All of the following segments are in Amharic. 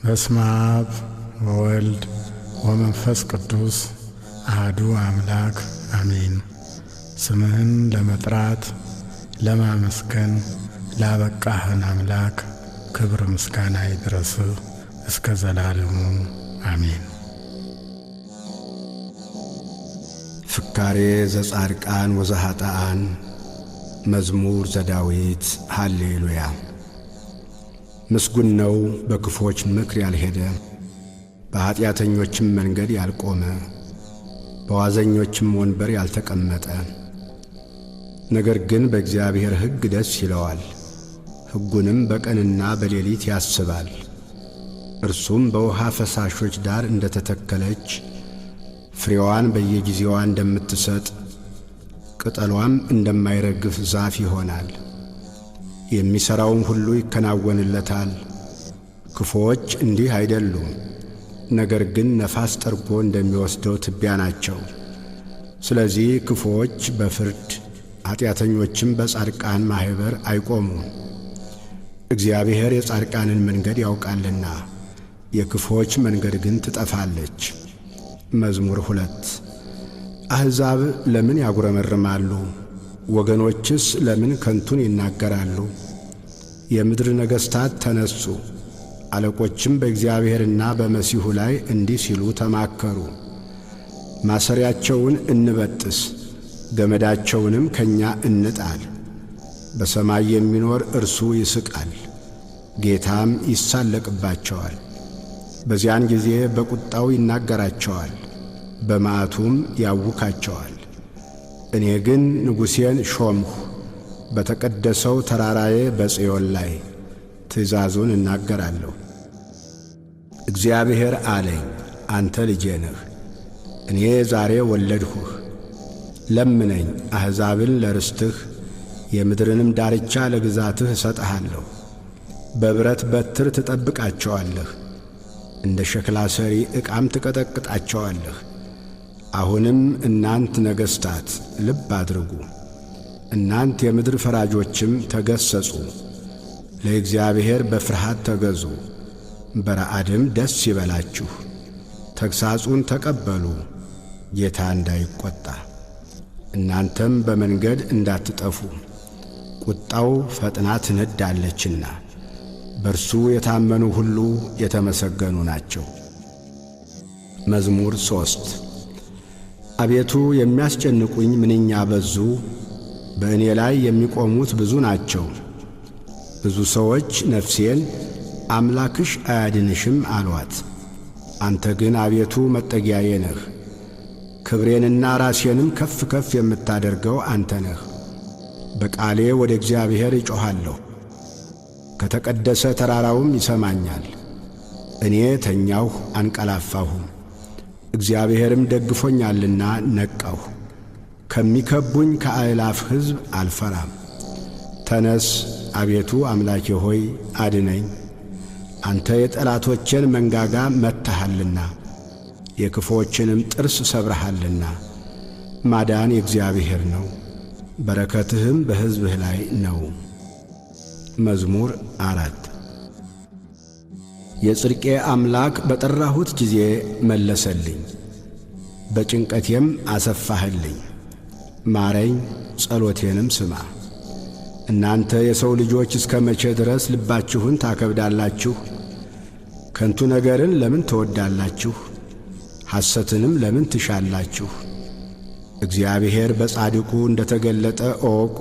በስመ አብ ወወልድ ወመንፈስ ቅዱስ አሐዱ አምላክ አሜን። ስምህን ለመጥራት ለማመስገን ላበቃህን አምላክ ክብር ምስጋና ይድረስህ እስከ ዘላለሙ አሜን። ፍካሬ ዘጻድቃን ወዘኃጥኣን መዝሙር ዘዳዊት ሃሌሉያ። ምስጉን ነው በክፎች ምክር ያልሄደ፣ በኀጢአተኞችም መንገድ ያልቆመ፣ በዋዘኞችም ወንበር ያልተቀመጠ። ነገር ግን በእግዚአብሔር ሕግ ደስ ይለዋል፣ ሕጉንም በቀንና በሌሊት ያስባል። እርሱም በውሃ ፈሳሾች ዳር እንደ ተተከለች፣ ፍሬዋን በየጊዜዋ እንደምትሰጥ፣ ቅጠሏም እንደማይረግፍ ዛፍ ይሆናል። የሚሠራውም ሁሉ ይከናወንለታል። ክፉዎች እንዲህ አይደሉም፣ ነገር ግን ነፋስ ጠርጎ እንደሚወስደው ትቢያ ናቸው። ስለዚህ ክፉዎች በፍርድ ኀጢአተኞችም በጻድቃን ማኅበር አይቆሙም። እግዚአብሔር የጻድቃንን መንገድ ያውቃልና የክፉዎች መንገድ ግን ትጠፋለች። መዝሙር 2 አሕዛብ ለምን ያጉረመርማሉ? ወገኖችስ ለምን ከንቱን ይናገራሉ? የምድር ነገሥታት ተነሱ፣ አለቆችም በእግዚአብሔርና በመሲሑ ላይ እንዲህ ሲሉ ተማከሩ። ማሰሪያቸውን እንበጥስ፣ ገመዳቸውንም ከእኛ እንጣል። በሰማይ የሚኖር እርሱ ይስቃል፣ ጌታም ይሳለቅባቸዋል። በዚያን ጊዜ በቁጣው ይናገራቸዋል፣ በመዓቱም ያውካቸዋል። እኔ ግን ንጉሴን ሾምሁ፣ በተቀደሰው ተራራዬ በጽዮን ላይ ትእዛዙን እናገራለሁ። እግዚአብሔር አለኝ፣ አንተ ልጄ ነህ፣ እኔ ዛሬ ወለድሁህ። ለምነኝ፣ አሕዛብን ለርስትህ የምድርንም ዳርቻ ለግዛትህ እሰጥሃለሁ። በብረት በትር ትጠብቃቸዋለህ፣ እንደ ሸክላ ሰሪ ዕቃም ትቀጠቅጣቸዋለህ። አሁንም እናንት ነገሥታት ልብ አድርጉ፣ እናንት የምድር ፈራጆችም ተገሠጹ። ለእግዚአብሔር በፍርሃት ተገዙ፣ በረዓድም ደስ ይበላችሁ። ተግሣጹን ተቀበሉ፣ ጌታ እንዳይቈጣ፣ እናንተም በመንገድ እንዳትጠፉ። ቁጣው ፈጥና ትነዳለችና በርሱ የታመኑ ሁሉ የተመሰገኑ ናቸው። መዝሙር 3 አቤቱ የሚያስጨንቁኝ ምንኛ በዙ! በእኔ ላይ የሚቆሙት ብዙ ናቸው። ብዙ ሰዎች ነፍሴን አምላክሽ አያድንሽም አሏት። አንተ ግን አቤቱ መጠጊያዬ ነህ፣ ክብሬንና ራሴንም ከፍ ከፍ የምታደርገው አንተ ነህ። በቃሌ ወደ እግዚአብሔር እጮኻለሁ፣ ከተቀደሰ ተራራውም ይሰማኛል። እኔ ተኛሁ አንቀላፋሁም፣ እግዚአብሔርም ደግፎኛልና ነቃሁ። ከሚከቡኝ ከአእላፍ ሕዝብ አልፈራም። ተነስ አቤቱ አምላኬ ሆይ አድነኝ። አንተ የጠላቶቼን መንጋጋ መትሃልና የክፉዎችንም ጥርስ ሰብረሃልና። ማዳን የእግዚአብሔር ነው፣ በረከትህም በሕዝብህ ላይ ነው። መዝሙር 4 የጽድቄ አምላክ በጠራሁት ጊዜ መለሰልኝ፣ በጭንቀቴም አሰፋህልኝ። ማረኝ፣ ጸሎቴንም ስማ። እናንተ የሰው ልጆች እስከ መቼ ድረስ ልባችሁን ታከብዳላችሁ? ከንቱ ነገርን ለምን ትወዳላችሁ? ሐሰትንም ለምን ትሻላችሁ? እግዚአብሔር በጻድቁ እንደ ተገለጠ እወቁ።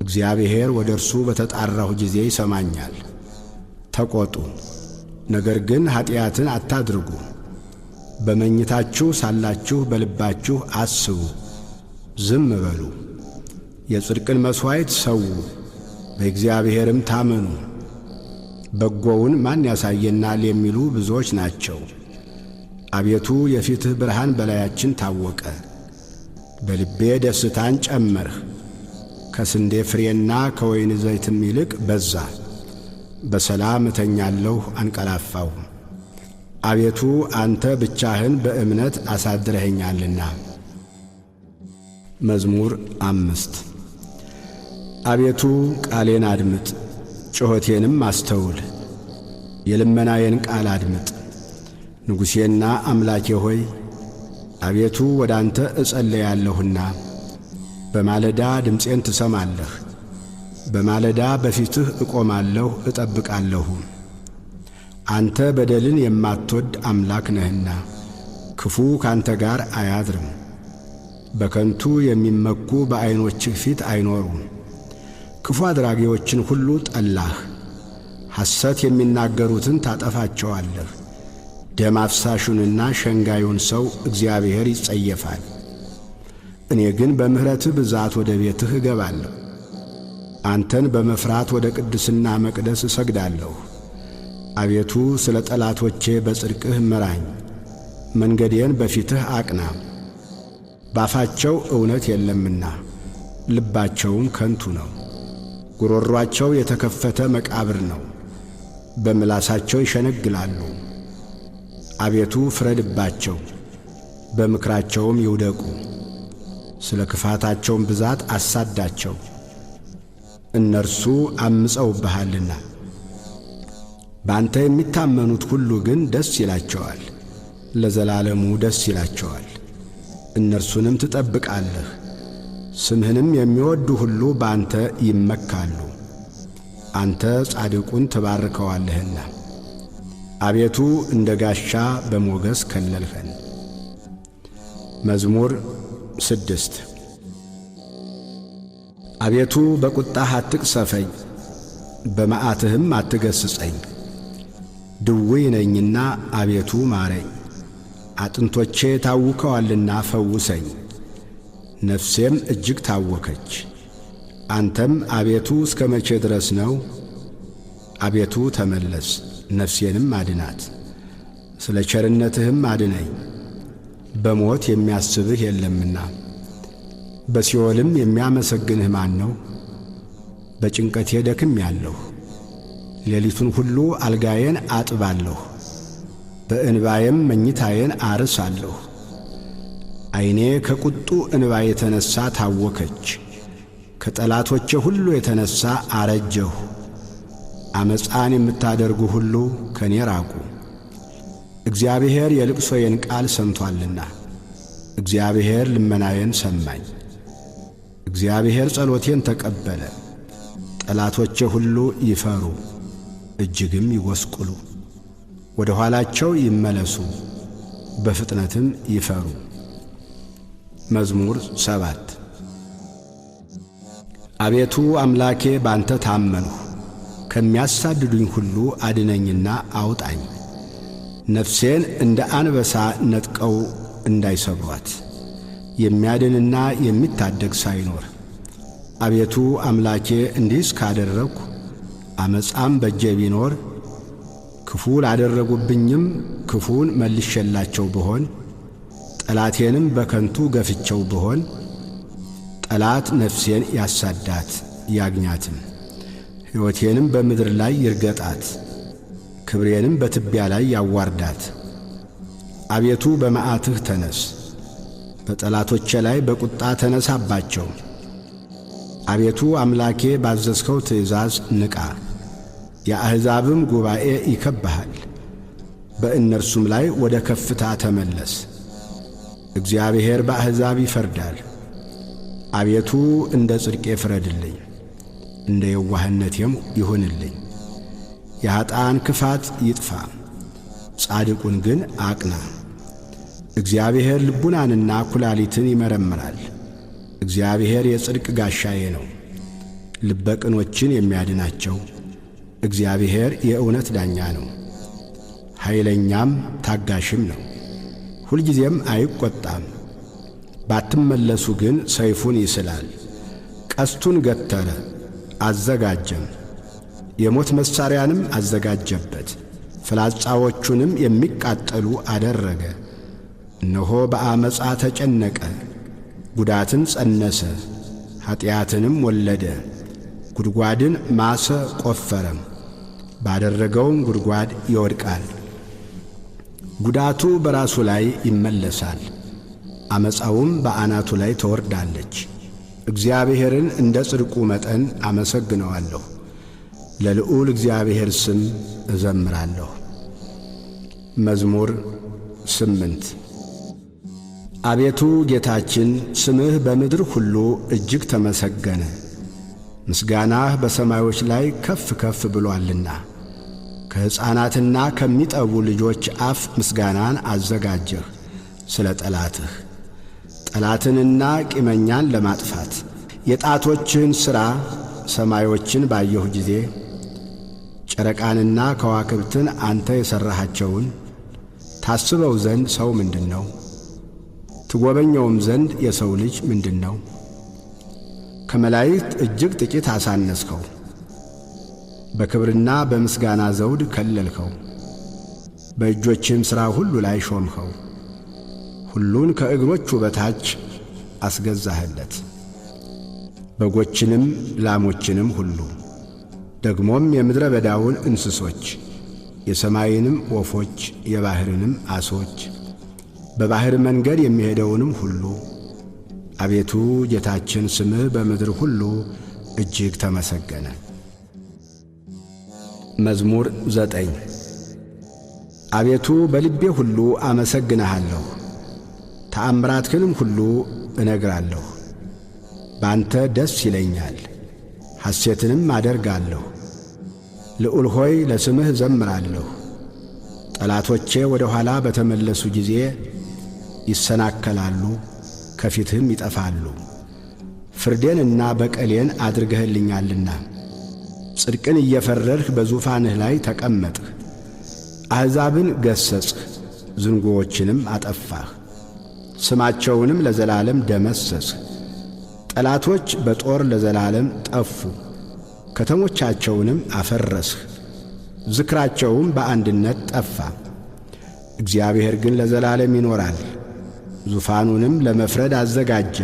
እግዚአብሔር ወደ እርሱ በተጣራሁ ጊዜ ይሰማኛል። ተቈጡ፣ ነገር ግን ኀጢአትን አታድርጉ። በመኝታችሁ ሳላችሁ በልባችሁ አስቡ፣ ዝም በሉ። የጽድቅን መሥዋዕት ሰዉ፣ በእግዚአብሔርም ታመኑ። በጎውን ማን ያሳየናል የሚሉ ብዙዎች ናቸው። አቤቱ የፊትህ ብርሃን በላያችን ታወቀ። በልቤ ደስታን ጨመርህ፣ ከስንዴ ፍሬና ከወይን ዘይትም ይልቅ በዛ። በሰላም እተኛለሁ አንቀላፋሁ። አቤቱ አንተ ብቻህን በእምነት አሳድረኸኛልና። መዝሙር 5 አቤቱ ቃሌን አድምጥ፣ ጩኸቴንም አስተውል። የልመናዬን ቃል አድምጥ። ንጉሴና አምላኬ ሆይ አቤቱ ወደ አንተ እጸለያለሁና በማለዳ ድምፄን ትሰማለህ። በማለዳ በፊትህ እቆማለሁ እጠብቃለሁ። አንተ በደልን የማትወድ አምላክ ነህና ክፉ ካንተ ጋር አያድርም። በከንቱ የሚመኩ በዐይኖችህ ፊት አይኖሩም። ክፉ አድራጊዎችን ሁሉ ጠላህ። ሐሰት የሚናገሩትን ታጠፋቸዋለህ። ደም አፍሳሹንና ሸንጋዩን ሰው እግዚአብሔር ይጸየፋል። እኔ ግን በምሕረትህ ብዛት ወደ ቤትህ እገባለሁ። አንተን በመፍራት ወደ ቅድስና መቅደስ እሰግዳለሁ። አቤቱ ስለ ጠላቶቼ በጽድቅህ ምራኝ፣ መንገዴን በፊትህ አቅና። ባፋቸው እውነት የለምና ልባቸውም ከንቱ ነው። ጉሮሮአቸው የተከፈተ መቃብር ነው፣ በምላሳቸው ይሸነግላሉ። አቤቱ ፍረድባቸው፣ በምክራቸውም ይውደቁ። ስለ ክፋታቸውም ብዛት አሳዳቸው፣ እነርሱ አምፀውብሃልና። በአንተ የሚታመኑት ሁሉ ግን ደስ ይላቸዋል፣ ለዘላለሙ ደስ ይላቸዋል። እነርሱንም ትጠብቃለህ። ስምህንም የሚወዱ ሁሉ በአንተ ይመካሉ። አንተ ጻድቁን ትባርከዋለህና። አቤቱ እንደ ጋሻ በሞገስ ከለልኸን። መዝሙር 6 አቤቱ በቁጣህ አትቅሰፈኝ፣ በመዓትህም አትገሥጸኝ። ድውይ ነኝና አቤቱ ማረኝ፣ አጥንቶቼ ታውከዋልና ፈውሰኝ። ነፍሴም እጅግ ታወከች። አንተም አቤቱ እስከ መቼ ድረስ ነው? አቤቱ ተመለስ፣ ነፍሴንም አድናት። ስለ ቸርነትህም አድነኝ፣ በሞት የሚያስብህ የለምና። በሲኦልም የሚያመሰግንህ ማን ነው? በጭንቀቴ ደክሜአለሁ፣ ሌሊቱን ሁሉ አልጋዬን አጥባለሁ፣ በእንባዬም መኝታዬን አርሳለሁ። ዐይኔ ከቁጡ እንባ የተነሣ ታወከች፣ ከጠላቶቼ ሁሉ የተነሣ አረጀሁ። ዓመፃን የምታደርጉ ሁሉ ከኔ ራቁ። እግዚአብሔር የልቅሶዬን ቃል ሰምቶአልና፣ እግዚአብሔር ልመናዬን ሰማኝ። እግዚአብሔር ጸሎቴን ተቀበለ። ጠላቶቼ ሁሉ ይፈሩ፣ እጅግም ይጐስቁሉ። ወደ ኋላቸው ይመለሱ፣ በፍጥነትም ይፈሩ። መዝሙር 7 አቤቱ አምላኬ ባንተ ታመንሁ፣ ከሚያሳድዱኝ ሁሉ አድነኝና አውጣኝ። ነፍሴን እንደ አንበሳ ነጥቀው እንዳይሰብሯት፣ የሚያድንና የሚታደግ ሳይኖር። አቤቱ አምላኬ እንዲህስ ካደረግሁ፣ ዓመፃም በእጄ ቢኖር፣ ክፉ ላደረጉብኝም ክፉን መልሼላቸው ብሆን፣ ጠላቴንም በከንቱ ገፍቸው ብሆን፣ ጠላት ነፍሴን ያሳዳት ያግኛትም፣ ሕይወቴንም በምድር ላይ ይርገጣት፣ ክብሬንም በትቢያ ላይ ያዋርዳት። አቤቱ በመዓትህ ተነስ፣ በጠላቶቼ ላይ በቁጣ ተነሳባቸው። አቤቱ አምላኬ ባዘዝከው ትእዛዝ ንቃ፣ የአሕዛብም ጉባኤ ይከብብሃል። በእነርሱም ላይ ወደ ከፍታ ተመለስ። እግዚአብሔር በአሕዛብ ይፈርዳል። አቤቱ እንደ ጽድቄ ፍረድልኝ፣ እንደ የዋህነቴም ይሁንልኝ። የኀጥኣን ክፋት ይጥፋ፣ ጻድቁን ግን አቅና። እግዚአብሔር ልቡናንና ኩላሊትን ይመረምራል። እግዚአብሔር የጽድቅ ጋሻዬ ነው፣ ልበ ቅኖችን የሚያድናቸው። እግዚአብሔር የእውነት ዳኛ ነው፣ ኃይለኛም ታጋሽም ነው። ሁልጊዜም አይቈጣም። ባትመለሱ ግን ሰይፉን ይስላል፣ ቀስቱን ገተረ አዘጋጀም፣ የሞት መሣሪያንም አዘጋጀበት፣ ፍላጻዎቹንም የሚቃጠሉ አደረገ። እነሆ በአመፃ ተጨነቀ፣ ጉዳትን ጸነሰ፣ ኀጢአትንም ወለደ። ጉድጓድን ማሰ ቈፈረም፣ ባደረገውም ጉድጓድ ይወድቃል። ጉዳቱ በራሱ ላይ ይመለሳል፣ ዓመፃውም በአናቱ ላይ ትወርዳለች። እግዚአብሔርን እንደ ጽድቁ መጠን አመሰግነዋለሁ፣ ለልዑል እግዚአብሔር ስም እዘምራለሁ። መዝሙር 8 አቤቱ ጌታችን ስምህ በምድር ሁሉ እጅግ ተመሰገነ። ምስጋናህ በሰማዮች ላይ ከፍ ከፍ ብሎአልና። ከሕፃናትና ከሚጠቡ ልጆች አፍ ምስጋናን አዘጋጀህ ስለ ጠላትህ፣ ጠላትንና ቂመኛን ለማጥፋት። የጣቶችህን ሥራ ሰማዮችን ባየሁ ጊዜ ጨረቃንና ከዋክብትን አንተ የሠራሃቸውን ታስበው ዘንድ ሰው ምንድን ነው? ትጐበኘውም ዘንድ የሰው ልጅ ምንድን ነው? ከመላእክት እጅግ ጥቂት አሳነስከው፣ በክብርና በምስጋና ዘውድ ከለልከው። በእጆችህም ሥራ ሁሉ ላይ ሾምኸው፣ ሁሉን ከእግሮቹ በታች አስገዛህለት፣ በጎችንም ላሞችንም ሁሉ፣ ደግሞም የምድረ በዳውን እንስሶች፣ የሰማይንም ወፎች፣ የባሕርንም ዓሦች፣ በባሕር መንገድ የሚሄደውንም ሁሉ። አቤቱ ጌታችን ስምህ በምድር ሁሉ እጅግ ተመሰገነ። መዝሙር 9 አቤቱ በልቤ ሁሉ አመሰግንሃለሁ፣ ተአምራትህንም ሁሉ እነግራለሁ። በአንተ ደስ ይለኛል፣ ሐሴትንም አደርጋለሁ። ልዑል ሆይ ለስምህ ዘምራለሁ። ጠላቶቼ ወደ ኋላ በተመለሱ ጊዜ ይሰናከላሉ፣ ከፊትህም ይጠፋሉ። ፍርዴንና በቀሌን አድርገህልኛልና ጽድቅን እየፈረድህ በዙፋንህ ላይ ተቀመጥህ። አሕዛብን ገሠጽህ፣ ዝንጉዎችንም አጠፋህ፣ ስማቸውንም ለዘላለም ደመሰስህ። ጠላቶች በጦር ለዘላለም ጠፉ፣ ከተሞቻቸውንም አፈረስህ፣ ዝክራቸውም በአንድነት ጠፋ። እግዚአብሔር ግን ለዘላለም ይኖራል፣ ዙፋኑንም ለመፍረድ አዘጋጀ።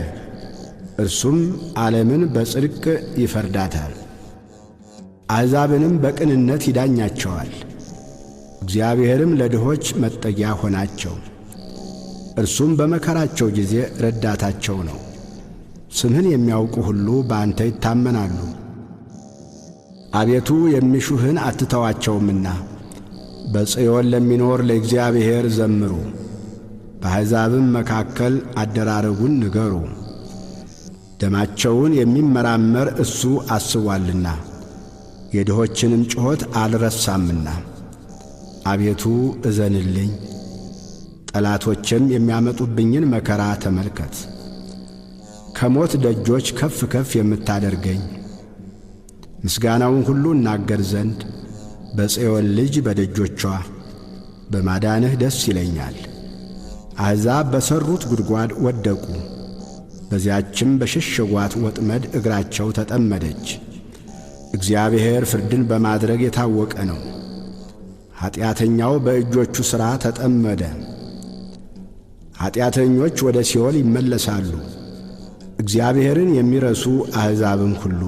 እርሱም ዓለምን በጽድቅ ይፈርዳታል፣ አሕዛብንም በቅንነት ይዳኛቸዋል። እግዚአብሔርም ለድሆች መጠጊያ ሆናቸው፣ እርሱም በመከራቸው ጊዜ ረዳታቸው ነው። ስምህን የሚያውቁ ሁሉ በአንተ ይታመናሉ። አቤቱ የሚሹህን አትተዋቸውምና በጽዮን ለሚኖር ለእግዚአብሔር ዘምሩ። በአሕዛብም መካከል አደራረጉን ንገሩ። ደማቸውን የሚመራመር እሱ አስቧልና የድሆችንም ጩኸት አልረሳምና። አቤቱ እዘንልኝ፣ ጠላቶችም የሚያመጡብኝን መከራ ተመልከት። ከሞት ደጆች ከፍ ከፍ የምታደርገኝ ምስጋናውን ሁሉ እናገር ዘንድ በጽዮን ልጅ በደጆቿ በማዳንህ ደስ ይለኛል። አሕዛብ በሠሩት ጉድጓድ ወደቁ፣ በዚያችም በሸሸጓት ወጥመድ እግራቸው ተጠመደች። እግዚአብሔር ፍርድን በማድረግ የታወቀ ነው። ኀጢአተኛው በእጆቹ ሥራ ተጠመደ። ኀጢአተኞች ወደ ሲኦል ይመለሳሉ። እግዚአብሔርን የሚረሱ አሕዛብም ሁሉ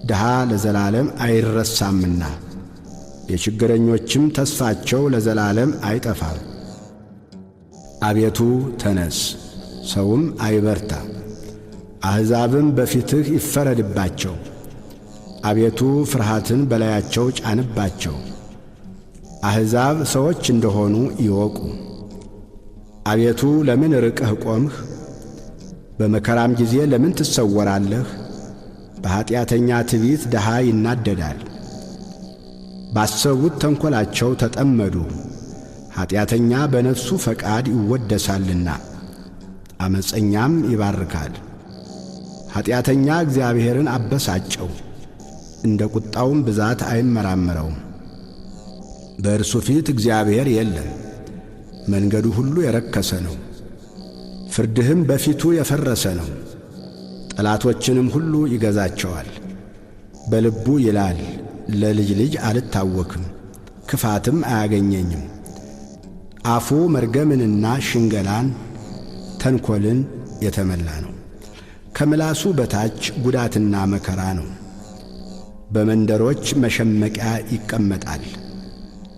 ድሃ ለዘላለም አይረሳምና የችግረኞችም ተስፋቸው ለዘላለም አይጠፋም። አቤቱ ተነስ፣ ሰውም አይበርታ፣ አሕዛብም በፊትህ ይፈረድባቸው። አቤቱ ፍርሃትን በላያቸው ጫንባቸው፣ አሕዛብ ሰዎች እንደሆኑ ይወቁ። አቤቱ ለምን ርቀህ ቆምህ? በመከራም ጊዜ ለምን ትሰወራለህ? በኀጢአተኛ ትዕቢት ድሃ ይናደዳል። ባሰቡት ተንኰላቸው ተጠመዱ። ኀጢአተኛ በነፍሱ ፈቃድ ይወደሳልና ዓመፀኛም ይባርካል። ኀጢአተኛ እግዚአብሔርን አበሳጨው፣ እንደ ቁጣውም ብዛት አይመራመረውም። በእርሱ ፊት እግዚአብሔር የለም፣ መንገዱ ሁሉ የረከሰ ነው። ፍርድህም በፊቱ የፈረሰ ነው። ጠላቶችንም ሁሉ ይገዛቸዋል። በልቡ ይላል፣ ለልጅ ልጅ አልታወክም፣ ክፋትም አያገኘኝም። አፉ መርገምንና ሽንገላን ተንኰልን የተመላ ነው። ከምላሱ በታች ጉዳትና መከራ ነው። በመንደሮች መሸመቂያ ይቀመጣል፣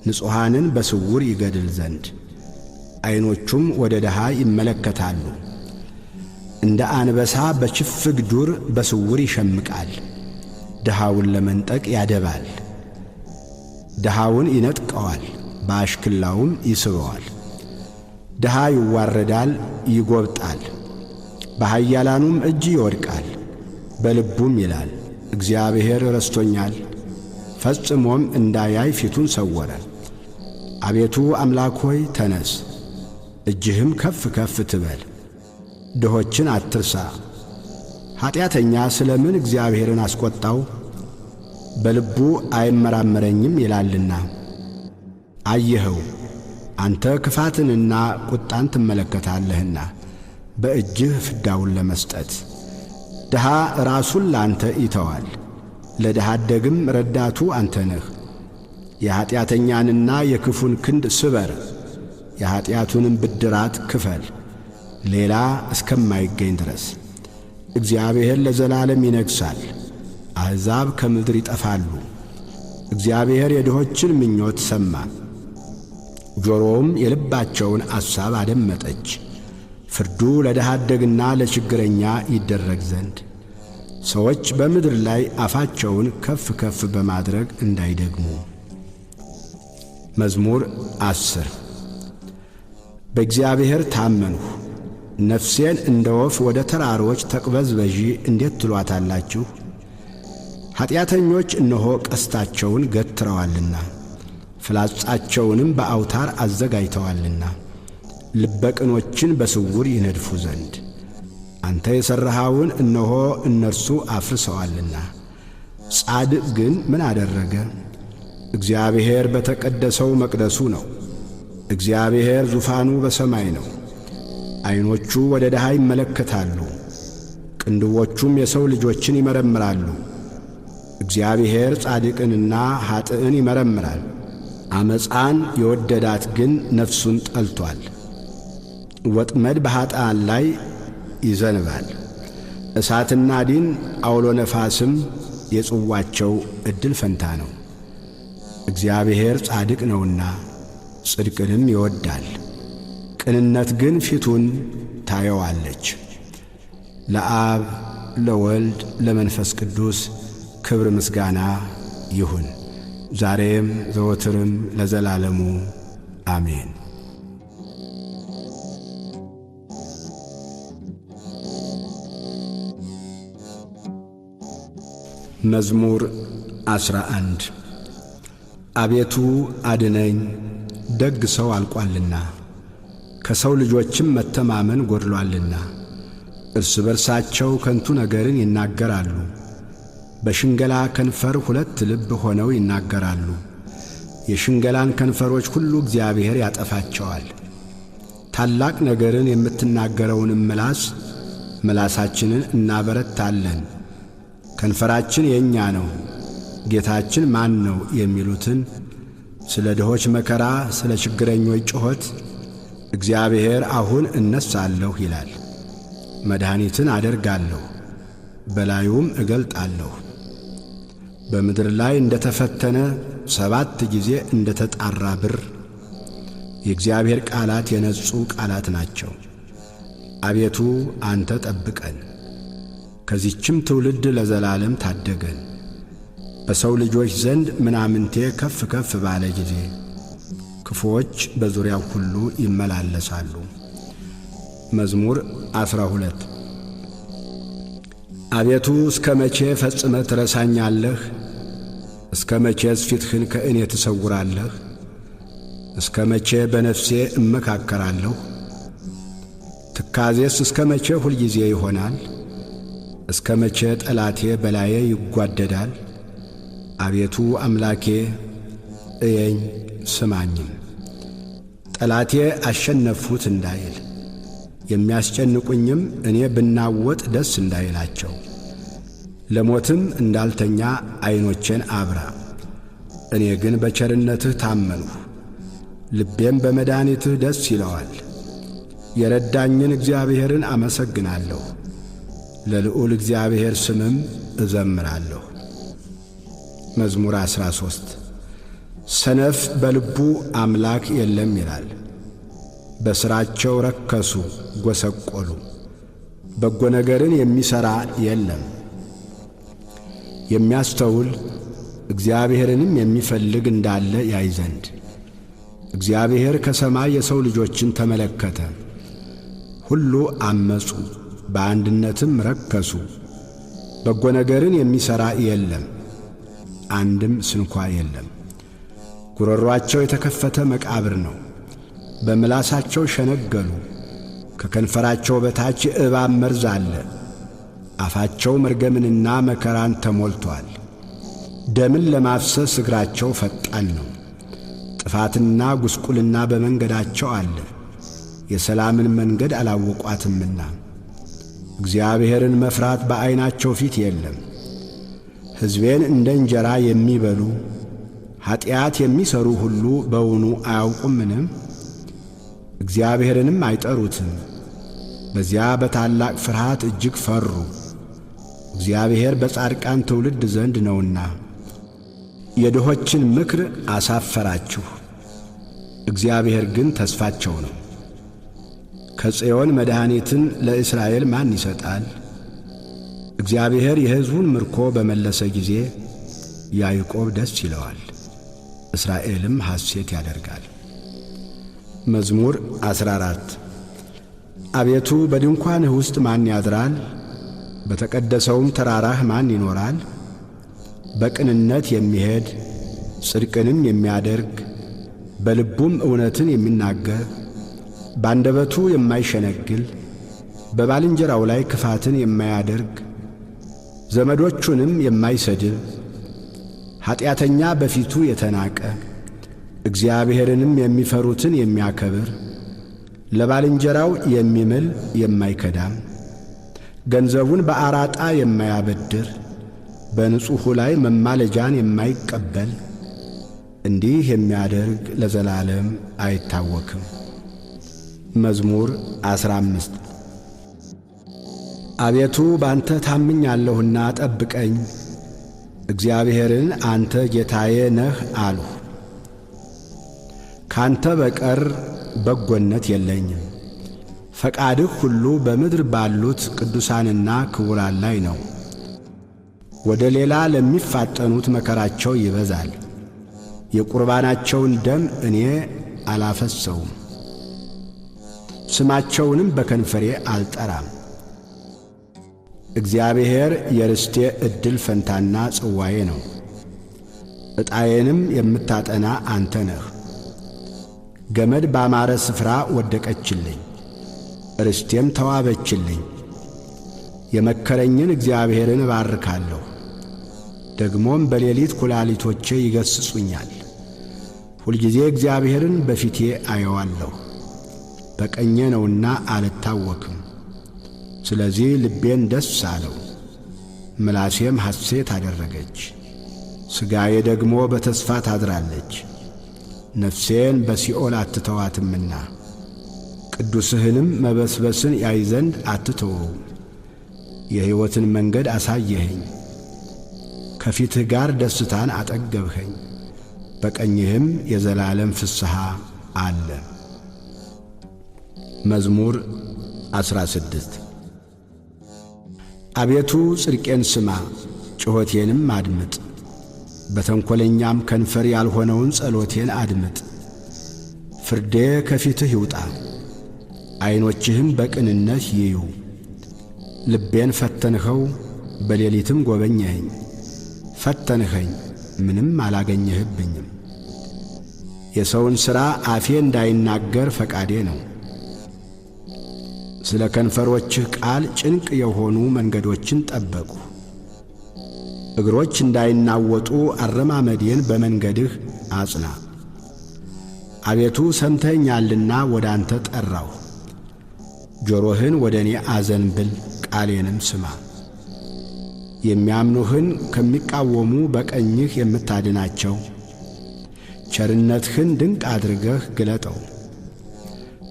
ንጹሓንን በስውር ይገድል ዘንድ። ዐይኖቹም ወደ ድሃ ይመለከታሉ። እንደ አንበሳ በችፍግ ዱር በስውር ይሸምቃል። ድሃውን ለመንጠቅ ያደባል። ድሃውን ይነጥቀዋል፣ በአሽክላውም ይስበዋል። ድሃ ይዋረዳል፣ ይጐብጣል፣ በኃያላኑም እጅ ይወድቃል። በልቡም ይላል እግዚአብሔር ረስቶኛል፣ ፈጽሞም እንዳያይ ፊቱን ሰወረ። አቤቱ አምላክ ሆይ ተነስ፣ እጅህም ከፍ ከፍ ትበል። ድሆችን አትርሳ። ኀጢአተኛ ስለ ምን እግዚአብሔርን አስቈጣው? በልቡ አይመራመረኝም ይላልና። አየኸው፣ አንተ ክፋትንና ቁጣን ትመለከታለህና በእጅህ ፍዳውን ለመስጠት። ድሃ ራሱን ላንተ ይተዋል፣ ለድሃ አደግም ረዳቱ አንተ ነህ። የኀጢአተኛንና የክፉን ክንድ ስበር፣ የኀጢአቱንም ብድራት ክፈል፣ ሌላ እስከማይገኝ ድረስ። እግዚአብሔር ለዘላለም ይነግሣል፣ አሕዛብ ከምድር ይጠፋሉ። እግዚአብሔር የድሆችን ምኞት ሰማ፣ ጆሮውም የልባቸውን አሳብ አደመጠች። ፍርዱ ለድሃ አደግና ለችግረኛ ይደረግ ዘንድ ሰዎች በምድር ላይ አፋቸውን ከፍ ከፍ በማድረግ እንዳይደግሙ። መዝሙር 10 በእግዚአብሔር ታመንሁ፣ ነፍሴን እንደ ወፍ ወደ ተራሮች ተቅበዝበዢ እንዴት ትሏታላችሁ? ኀጢአተኞች እነሆ ቀስታቸውን ገትረዋልና ፍላጻቸውንም በአውታር አዘጋጅተዋልና ልበቅኖችን በስውር ይነድፉ ዘንድ። አንተ የሠራኸውን እነሆ እነርሱ አፍርሰዋልና። ጻድቅ ግን ምን አደረገ? እግዚአብሔር በተቀደሰው መቅደሱ ነው። እግዚአብሔር ዙፋኑ በሰማይ ነው። ዐይኖቹ ወደ ድሃ ይመለከታሉ፣ ቅንድቦቹም የሰው ልጆችን ይመረምራሉ። እግዚአብሔር ጻድቅንና ኀጥእን ይመረምራል። ዓመፃን የወደዳት ግን ነፍሱን ጠልቶአል። ወጥመድ በኀጥኣን ላይ ይዘንባል። እሳትና ዲን አውሎ ነፋስም የጽዋቸው ዕድል ፈንታ ነው። እግዚአብሔር ጻድቅ ነውና ጽድቅንም ይወዳል። ቅንነት ግን ፊቱን ታየዋለች። ለአብ ለወልድ ለመንፈስ ቅዱስ ክብር ምስጋና ይሁን፣ ዛሬም ዘወትርም ለዘላለሙ አሜን። መዝሙር 11 አቤቱ አድነኝ፣ ደግ ሰው አልቋልና ከሰው ልጆችም መተማመን ጐድሎአልና። እርስ በርሳቸው ከንቱ ነገርን ይናገራሉ፣ በሽንገላ ከንፈር ሁለት ልብ ሆነው ይናገራሉ። የሽንገላን ከንፈሮች ሁሉ እግዚአብሔር ያጠፋቸዋል። ታላቅ ነገርን የምትናገረውንም ምላሳችንን እናበረታለን። ከንፈራችን የእኛ ነው፣ ጌታችን ማን ነው የሚሉትን ስለ ድሆች መከራ፣ ስለ ችግረኞች ጩኸት እግዚአብሔር አሁን እነሣለሁ ይላል። መድኃኒትን አደርጋለሁ፣ በላዩም እገልጣለሁ። በምድር ላይ እንደ ተፈተነ 7 ጊዜ እንደ ተጣራ ብር የእግዚአብሔር ቃላት የነጹ ቃላት ናቸው። አቤቱ አንተ ጠብቀን፣ ከዚህችም ትውልድ ለዘላለም ታደገን። በሰው ልጆች ዘንድ ምናምንቴ ከፍ ከፍ ባለ ጊዜ ክፉዎች በዙሪያው ሁሉ ይመላለሳሉ። መዝሙር 12 አቤቱ እስከ መቼ ፈጽመህ ትረሳኛለህ? እስከ መቼስ ፊትህን ከእኔ ትሰውራለህ? እስከ መቼ በነፍሴ እመካከራለሁ? ትካዜስ እስከ መቼ ሁልጊዜ ይሆናል? እስከ መቼ ጠላቴ በላዬ ይጓደዳል? አቤቱ አምላኬ እየኝ ስማኝም። ጠላቴ አሸነፍሁት እንዳይል የሚያስጨንቁኝም እኔ ብናወጥ ደስ እንዳይላቸው። ለሞትም እንዳልተኛ ዐይኖቼን አብራ። እኔ ግን በቸርነትህ ታመንሁ፣ ልቤም በመድኃኒትህ ደስ ይለዋል። የረዳኝን እግዚአብሔርን አመሰግናለሁ፣ ለልዑል እግዚአብሔር ስምም እዘምራለሁ። መዝሙር 13 ሰነፍ በልቡ አምላክ የለም ይላል። በሥራቸው ረከሱ ጐሰቈሉ፣ በጎ ነገርን የሚሠራ የለም። የሚያስተውል እግዚአብሔርንም የሚፈልግ እንዳለ ያይ ዘንድ። እግዚአብሔር ከሰማይ የሰው ልጆችን ተመለከተ። ሁሉ አመፁ፣ በአንድነትም ረከሱ። በጎ ነገርን የሚሠራ የለም፣ አንድም ስንኳ የለም። ጉሮሮአቸው የተከፈተ መቃብር ነው፣ በምላሳቸው ሸነገሉ። ከከንፈራቸው በታች የእባብ መርዝ አለ። አፋቸው መርገምንና መከራን ተሞልቶአል። ደምን ለማፍሰስ እግራቸው ፈጣን ነው። ጥፋትና ጉስቁልና በመንገዳቸው አለ፣ የሰላምን መንገድ አላወቋትምና። እግዚአብሔርን መፍራት በዐይናቸው ፊት የለም። ሕዝቤን እንደ እንጀራ የሚበሉ ኀጢአት የሚሠሩ ሁሉ በውኑ አያውቁምን? እግዚአብሔርንም አይጠሩትም። በዚያ በታላቅ ፍርሃት እጅግ ፈሩ። እግዚአብሔር በጻድቃን ትውልድ ዘንድ ነውና። የድሆችን ምክር አሳፈራችሁ፣ እግዚአብሔር ግን ተስፋቸው ነው። ከጽዮን መድኃኒትን ለእስራኤል ማን ይሰጣል? እግዚአብሔር የሕዝቡን ምርኮ በመለሰ ጊዜ ያዕቆብ ደስ ይለዋል፣ እስራኤልም ሐሴት ያደርጋል። መዝሙር 14 አቤቱ በድንኳንህ ውስጥ ማን ያድራል? በተቀደሰውም ተራራህ ማን ይኖራል? በቅንነት የሚሄድ ጽድቅንም የሚያደርግ በልቡም እውነትን የሚናገር ባንደበቱ የማይሸነግል በባልንጀራው ላይ ክፋትን የማያደርግ ዘመዶቹንም የማይሰድብ ኀጢአተኛ በፊቱ የተናቀ እግዚአብሔርንም የሚፈሩትን የሚያከብር ለባልንጀራው የሚምል የማይከዳም ገንዘቡን በአራጣ የማያበድር በንጹሑ ላይ መማለጃን የማይቀበል እንዲህ የሚያደርግ ለዘላለም አይታወክም። መዝሙር 15 አቤቱ ባንተ ታምኛለሁና ጠብቀኝ። እግዚአብሔርን አንተ ጌታዬ ነህ አልሁ። ካንተ በቀር በጎነት የለኝም። ፈቃድህ ሁሉ በምድር ባሉት ቅዱሳንና ክቡራን ላይ ነው። ወደ ሌላ ለሚፋጠኑት መከራቸው ይበዛል። የቁርባናቸውን ደም እኔ አላፈሰውም፣ ስማቸውንም በከንፈሬ አልጠራም። እግዚአብሔር የርስቴ ዕድል ፈንታና ጽዋዬ ነው። ዕጣዬንም የምታጠና አንተ ነህ። ገመድ ባማረ ስፍራ ወደቀችልኝ፣ ርስቴም ተዋበችልኝ። የመከረኝን እግዚአብሔርን እባርካለሁ። ደግሞም በሌሊት ኩላሊቶቼ ይገሥጹኛል። ሁልጊዜ እግዚአብሔርን በፊቴ አየዋለሁ። በቀኜ ነውና አልታወክም። ስለዚህ ልቤን ደስ አለው፣ ምላሴም ሐሴት አደረገች። ሥጋዬ ደግሞ በተስፋ ታድራለች። ነፍሴን በሲኦል አትተዋትምና ቅዱስህንም መበስበስን ያይ ዘንድ አትተወው። የሕይወትን መንገድ አሳየኸኝ፣ ከፊትህ ጋር ደስታን አጠገብኸኝ፣ በቀኝህም የዘላለም ፍስሐ አለ። መዝሙር 16 አቤቱ ጽድቄን ስማ፣ ጩኸቴንም አድምጥ። በተንኰለኛም ከንፈር ያልሆነውን ጸሎቴን አድምጥ። ፍርዴ ከፊትህ ይውጣ፣ ዐይኖችህም በቅንነት ይዩ። ልቤን ፈተንኸው፣ በሌሊትም ጐበኘኸኝ። ፈተንኸኝ፣ ምንም አላገኘህብኝም። የሰውን ሥራ አፌ እንዳይናገር ፈቃዴ ነው። ስለ ከንፈሮችህ ቃል ጭንቅ የሆኑ መንገዶችን ጠበቁ። እግሮች እንዳይናወጡ አረማመዴን በመንገድህ አጽና። አቤቱ ሰምተኸኛልና ወደ አንተ ጠራሁ። ጆሮህን ወደ እኔ አዘንብል፣ ቃሌንም ስማ። የሚያምኑህን ከሚቃወሙ በቀኝህ የምታድናቸው ቸርነትህን ድንቅ አድርገህ ግለጠው።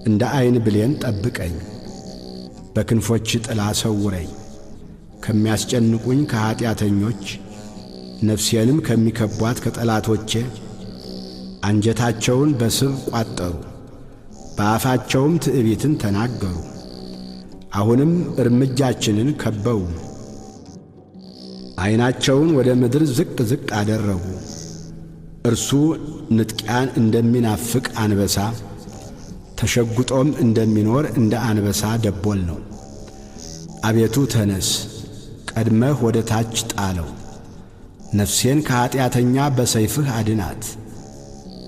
እንደ ዐይን ብሌን ጠብቀኝ፣ በክንፎች ጥላ ሰውረኝ። ከሚያስጨንቁኝ ከኀጢአተኞች ነፍሴንም ከሚከቧት ከጠላቶቼ አንጀታቸውን በስብ ቋጠሩ፣ በአፋቸውም ትዕቢትን ተናገሩ። አሁንም እርምጃችንን ከበው። ዐይናቸውን ወደ ምድር ዝቅ ዝቅ አደረጉ። እርሱ ንጥቂያን እንደሚናፍቅ አንበሳ ተሸጉጦም እንደሚኖር እንደ አንበሳ ደቦል ነው። አቤቱ ተነስ፣ ቀድመህ ወደ ታች ጣለው። ነፍሴን ከኀጢአተኛ በሰይፍህ አድናት።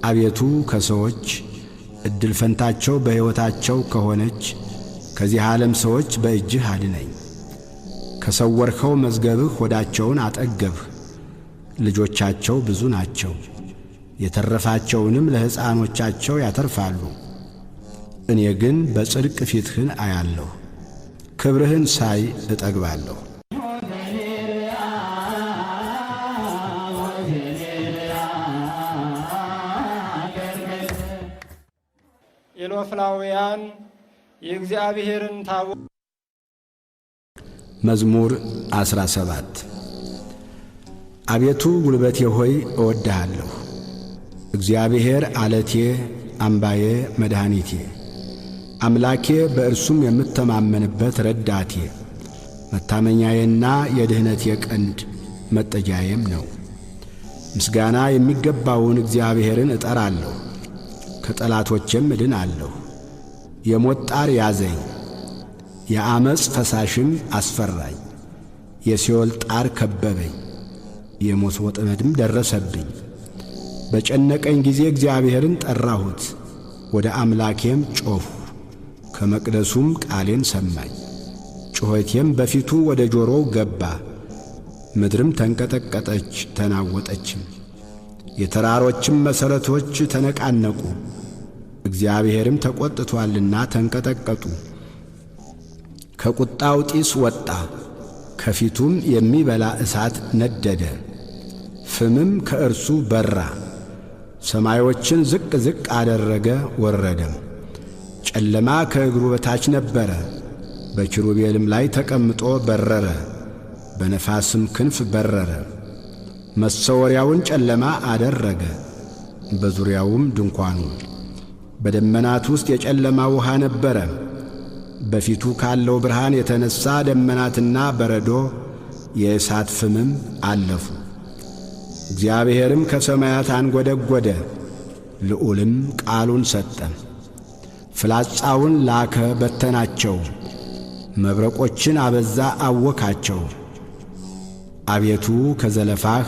አቤቱ ከሰዎች ዕድል ፈንታቸው በሕይወታቸው ከሆነች ከዚህ ዓለም ሰዎች በእጅህ አድነኝ። ከሰወርኸው መዝገብህ ሆዳቸውን አጠገብህ። ልጆቻቸው ብዙ ናቸው፣ የተረፋቸውንም ለሕፃኖቻቸው ያተርፋሉ። እኔ ግን በጽድቅ ፊትህን አያለሁ፣ ክብርህን ሳይ እጠግባለሁ። ኢሎፍላውያን የእግዚአብሔርን ታቦት መዝሙር 17 አቤቱ ጉልበቴ ሆይ እወድሃለሁ። እግዚአብሔር ዓለቴ፣ አምባዬ፣ መድኃኒቴ፣ አምላኬ በእርሱም የምተማመንበት ረዳቴ፣ መታመኛዬና የድኅነቴ ቀንድ መጠጊያዬም ነው። ምስጋና የሚገባውን እግዚአብሔርን እጠራለሁ፣ ከጠላቶቼም እድናለሁ። የሞት ጣር ያዘኝ፣ የዓመፅ ፈሳሽም አስፈራኝ። የሲኦል ጣር ከበበኝ፣ የሞት ወጥመድም ደረሰብኝ። በጨነቀኝ ጊዜ እግዚአብሔርን ጠራሁት፣ ወደ አምላኬም ጮኽሁ። ከመቅደሱም ቃሌን ሰማኝ፣ ጩኸቴም በፊቱ ወደ ጆሮው ገባ። ምድርም ተንቀጠቀጠች ተናወጠችም፣ የተራሮችም መሠረቶች ተነቃነቁ። እግዚአብሔርም ተቈጥቶአልና ተንቀጠቀጡ። ከቁጣው ጢስ ወጣ፣ ከፊቱም የሚበላ እሳት ነደደ፣ ፍምም ከእርሱ በራ። ሰማዮችን ዝቅ ዝቅ አደረገ ወረደም። ጨለማ ከእግሩ በታች ነበረ፣ በኪሩቤልም ላይ ተቀምጦ በረረ፣ በነፋስም ክንፍ በረረ። መሰወሪያውን ጨለማ አደረገ፣ በዙሪያውም ድንኳኑ። በደመናት ውስጥ የጨለማ ውሃ ነበረ። በፊቱ ካለው ብርሃን የተነሣ ደመናትና በረዶ የእሳት ፍምም አለፉ። እግዚአብሔርም ከሰማያት አንጐደጐደ፣ ልዑልም ቃሉን ሰጠ። ፍላጻውን ላከ በተናቸው፣ መብረቆችን አበዛ አወካቸው። አቤቱ ከዘለፋህ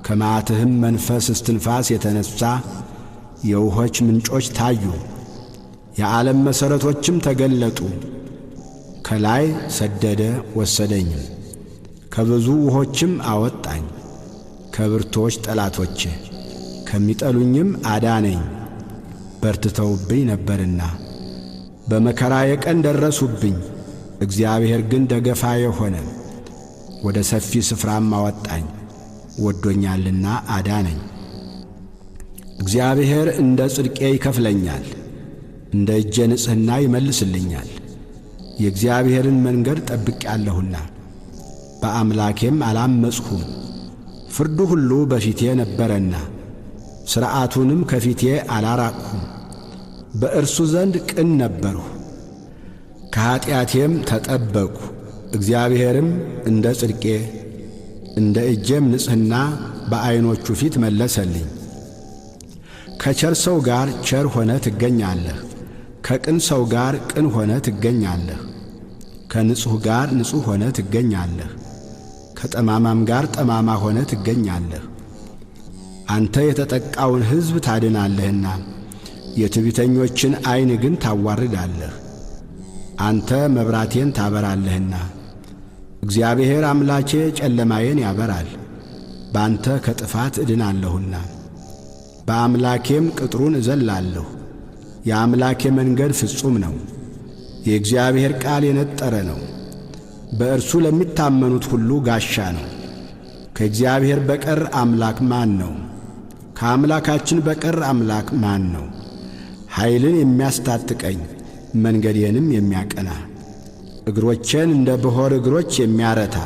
ከመዓትህም መንፈስ እስትንፋስ የተነሣ የውኆች ምንጮች ታዩ፣ የዓለም መሠረቶችም ተገለጡ። ከላይ ሰደደ ወሰደኝም፣ ከብዙ ውኆችም አወጣኝ። ከብርቶች ጠላቶቼ ከሚጠሉኝም አዳነኝ። በርትተውብኝ ነበርና በመከራዬ ቀን ደረሱብኝ። እግዚአብሔር ግን ደገፋዬ ሆነ፣ ወደ ሰፊ ስፍራም አወጣኝ። ወዶኛልና አዳነኝ። እግዚአብሔር እንደ ጽድቄ ይከፍለኛል፣ እንደ እጄ ንጽሕና ይመልስልኛል። የእግዚአብሔርን መንገድ ጠብቄአለሁና በአምላኬም አላመፅሁም። ፍርዱ ሁሉ በፊቴ ነበረና ሥርዓቱንም ከፊቴ አላራቅሁም። በእርሱ ዘንድ ቅን ነበርሁ፣ ከኀጢአቴም ተጠበቅሁ። እግዚአብሔርም እንደ ጽድቄ እንደ እጄም ንጽሕና በዐይኖቹ ፊት መለሰልኝ። ከቸር ሰው ጋር ቸር ሆነ ትገኛለህ፣ ከቅን ሰው ጋር ቅን ሆነ ትገኛለህ። ከንጹሕ ጋር ንጹሕ ሆነ ትገኛለህ፣ ከጠማማም ጋር ጠማማ ሆነ ትገኛለህ። አንተ የተጠቃውን ሕዝብ ታድናለህና የትዕቢተኞችን ዐይን ግን ታዋርዳለህ። አንተ መብራቴን ታበራለህና እግዚአብሔር አምላኬ ጨለማዬን ያበራል። በአንተ ከጥፋት እድናለሁና በአምላኬም ቅጥሩን እዘላለሁ። የአምላኬ መንገድ ፍጹም ነው፣ የእግዚአብሔር ቃል የነጠረ ነው። በእርሱ ለሚታመኑት ሁሉ ጋሻ ነው። ከእግዚአብሔር በቀር አምላክ ማን ነው? ከአምላካችን በቀር አምላክ ማን ነው? ኃይልን የሚያስታጥቀኝ መንገዴንም የሚያቀና እግሮቼን እንደ ብሖር እግሮች የሚያረታ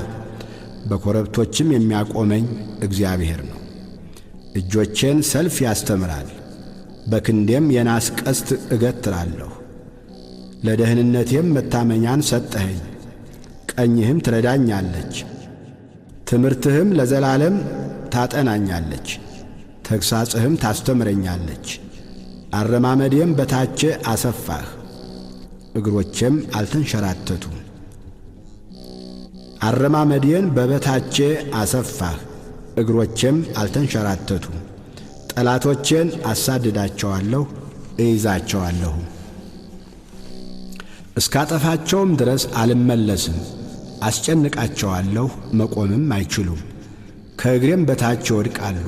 በኮረብቶችም የሚያቆመኝ እግዚአብሔር ነው። እጆቼን ሰልፍ ያስተምራል፣ በክንዴም የናስ ቀስት እገትራለሁ። ለደህንነቴም መታመኛን ሰጠኸኝ፣ ቀኝህም ትረዳኛለች። ትምህርትህም ለዘላለም ታጠናኛለች፣ ተግሣጽህም ታስተምረኛለች። አረማመዴም በታቼ አሰፋህ፣ እግሮቼም አልተንሸራተቱም። አረማመዴን በበታቼ አሰፋህ፣ እግሮቼም አልተንሸራተቱም። ጠላቶቼን አሳድዳቸዋለሁ፣ እይዛቸዋለሁ። እስካጠፋቸውም ድረስ አልመለስም። አስጨንቃቸዋለሁ፣ መቆምም አይችሉም። ከእግሬም በታች ይወድቃሉ።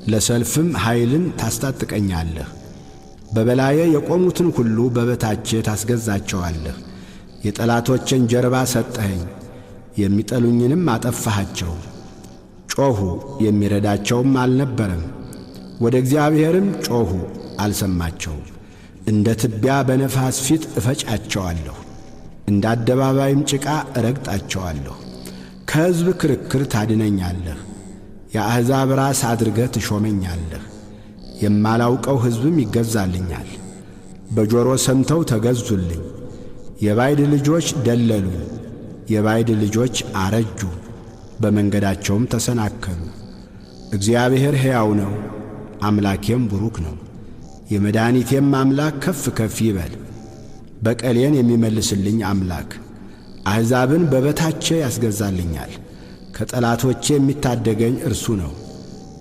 ለሰልፍም ኃይልን ታስታጥቀኛለህ። በበላዬ የቆሙትን ሁሉ በበታቼ ታስገዛቸዋለህ። የጠላቶችን ጀርባ ሰጠኸኝ፣ የሚጠሉኝንም አጠፋሃቸው። ጮኹ፣ የሚረዳቸውም አልነበረም። ወደ እግዚአብሔርም ጮኹ፣ አልሰማቸውም። እንደ ትቢያ በነፋስ ፊት እፈጫቸዋለሁ፣ እንደ አደባባይም ጭቃ እረግጣቸዋለሁ። ከሕዝብ ክርክር ታድነኛለህ፣ የአሕዛብ ራስ አድርገህ ትሾመኛለህ። የማላውቀው ሕዝብም ይገዛልኛል። በጆሮ ሰምተው ተገዙልኝ። የባዕድ ልጆች ደለሉኝ፣ የባዕድ ልጆች አረጁ፣ በመንገዳቸውም ተሰናከሉ። እግዚአብሔር ሕያው ነው፣ አምላኬም ቡሩክ ነው። የመድኃኒቴም አምላክ ከፍ ከፍ ይበል። በቀሌን የሚመልስልኝ አምላክ አሕዛብን በበታቼ ያስገዛልኛል። ከጠላቶቼ የሚታደገኝ እርሱ ነው።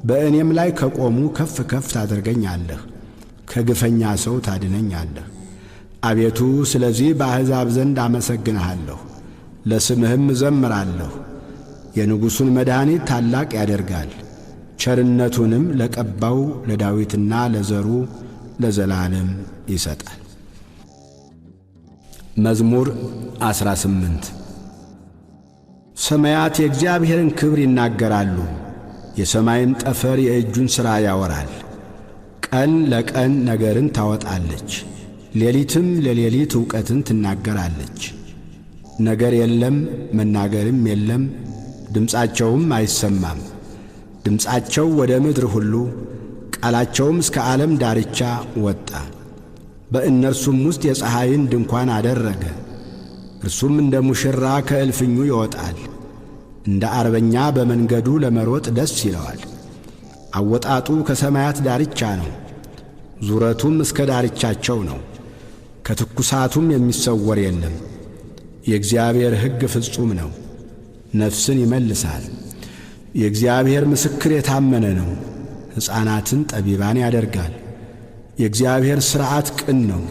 በእኔም ላይ ከቆሙ ከፍ ከፍ ታደርገኛለህ፣ ከግፈኛ ሰው ታድነኛለህ። አቤቱ ስለዚህ በአሕዛብ ዘንድ አመሰግንሃለሁ፣ ለስምህም እዘምራለሁ። የንጉሡን መድኃኒት ታላቅ ያደርጋል፣ ቸርነቱንም ለቀባው ለዳዊትና ለዘሩ ለዘላለም ይሰጣል። መዝሙር 18 ሰማያት የእግዚአብሔርን ክብር ይናገራሉ፣ የሰማይም ጠፈር የእጁን ሥራ ያወራል። ቀን ለቀን ነገርን ታወጣለች፣ ሌሊትም ለሌሊት ዕውቀትን ትናገራለች። ነገር የለም መናገርም የለም፣ ድምፃቸውም አይሰማም። ድምፃቸው ወደ ምድር ሁሉ፣ ቃላቸውም እስከ ዓለም ዳርቻ ወጣ። በእነርሱም ውስጥ የፀሐይን ድንኳን አደረገ። እርሱም እንደ ሙሽራ ከእልፍኙ ይወጣል፣ እንደ አርበኛ በመንገዱ ለመሮጥ ደስ ይለዋል። አወጣጡ ከሰማያት ዳርቻ ነው፣ ዙረቱም እስከ ዳርቻቸው ነው። ከትኩሳቱም የሚሰወር የለም። የእግዚአብሔር ሕግ ፍጹም ነው፣ ነፍስን ይመልሳል። የእግዚአብሔር ምስክር የታመነ ነው፣ ሕፃናትን ጠቢባን ያደርጋል። የእግዚአብሔር ሥርዓት ቅን ነው፣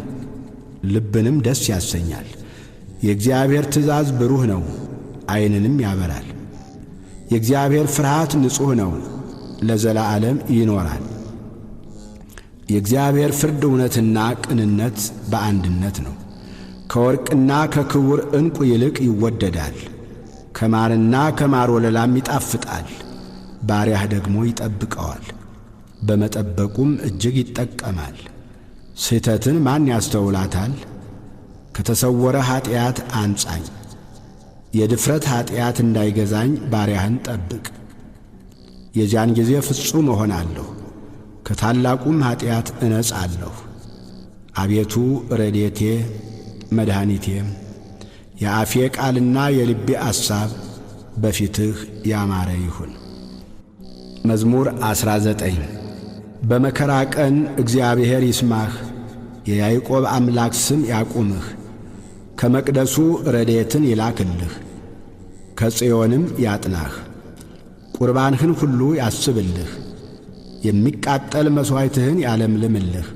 ልብንም ደስ ያሰኛል። የእግዚአብሔር ትእዛዝ ብሩህ ነው፣ ዐይንንም ያበራል። የእግዚአብሔር ፍርሃት ንጹሕ ነው፣ ለዘላለም ይኖራል። የእግዚአብሔር ፍርድ እውነትና ቅንነት በአንድነት ነው። ከወርቅና ከክቡር ዕንቁ ይልቅ ይወደዳል። ከማርና ከማር ወለላም ይጣፍጣል። ባሪያህ ደግሞ ይጠብቀዋል፣ በመጠበቁም እጅግ ይጠቀማል። ስህተትን ማን ያስተውላታል? ከተሰወረ ኀጢአት አንጻኝ። የድፍረት ኀጢአት እንዳይገዛኝ ባሪያህን ጠብቅ። የዚያን ጊዜ ፍጹም እሆናለሁ፣ ከታላቁም ኀጢአት እነጻለሁ። አቤቱ ረድኤቴ መድኃኒቴም፣ የአፌ ቃልና የልቤ አሳብ በፊትህ ያማረ ይሁን። መዝሙር 19 በመከራ ቀን እግዚአብሔር ይስማህ፣ የያዕቆብ አምላክ ስም ያቁምህ። ከመቅደሱ ረድኤትን ይላክልህ፣ ከጽዮንም ያጥናህ። ቁርባንህን ሁሉ ያስብልህ፣ የሚቃጠል መሥዋዕትህን ያለምልምልህ።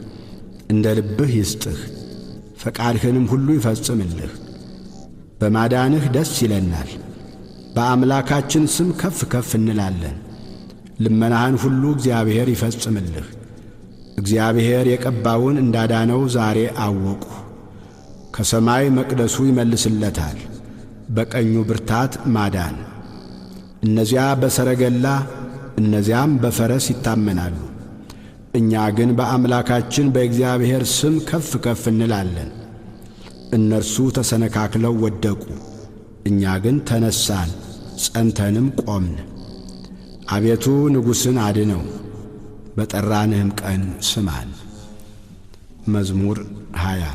እንደ ልብህ ይስጥህ፣ ፈቃድህንም ሁሉ ይፈጽምልህ። በማዳንህ ደስ ይለናል፣ በአምላካችን ስም ከፍ ከፍ እንላለን። ልመናህን ሁሉ እግዚአብሔር ይፈጽምልህ። እግዚአብሔር የቀባውን እንዳዳነው ዛሬ አወቁ። ከሰማይ መቅደሱ ይመልስለታል፣ በቀኙ ብርታት ማዳን። እነዚያ በሰረገላ እነዚያም በፈረስ ይታመናሉ። እኛ ግን በአምላካችን በእግዚአብሔር ስም ከፍ ከፍ እንላለን። እነርሱ ተሰነካክለው ወደቁ፣ እኛ ግን ተነሳን፣ ጸንተንም ቆምን። አቤቱ ንጉሥን አድነው፣ በጠራንህም ቀን ስማን። መዝሙር 20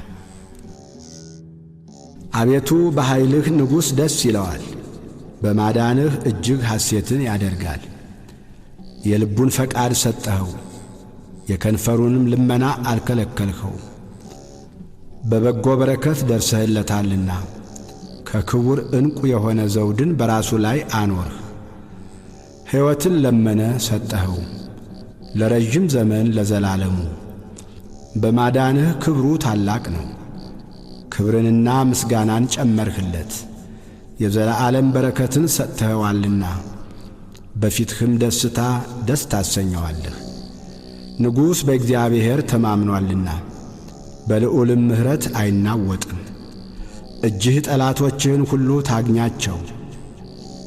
አቤቱ በኃይልህ ንጉሥ ደስ ይለዋል፣ በማዳንህ እጅግ ሐሴትን ያደርጋል። የልቡን ፈቃድ ሰጠኸው፣ የከንፈሩንም ልመና አልከለከልኸው። በበጎ በረከት ደርሰህለታልና ከክቡር ዕንቁ የሆነ ዘውድን በራሱ ላይ አኖርህ። ሕይወትን ለመነ ሰጠኸው፣ ለረዥም ዘመን ለዘላለሙ። በማዳንህ ክብሩ ታላቅ ነው። ክብርንና ምስጋናን ጨመርህለት፣ የዘላለም በረከትን ሰጥተኸዋልና በፊትህም ደስታ ደስ ታሰኘዋለህ። ንጉሥ በእግዚአብሔር ተማምኗልና በልዑልም ምሕረት አይናወጥም። እጅህ ጠላቶችህን ሁሉ ታግኛቸው፣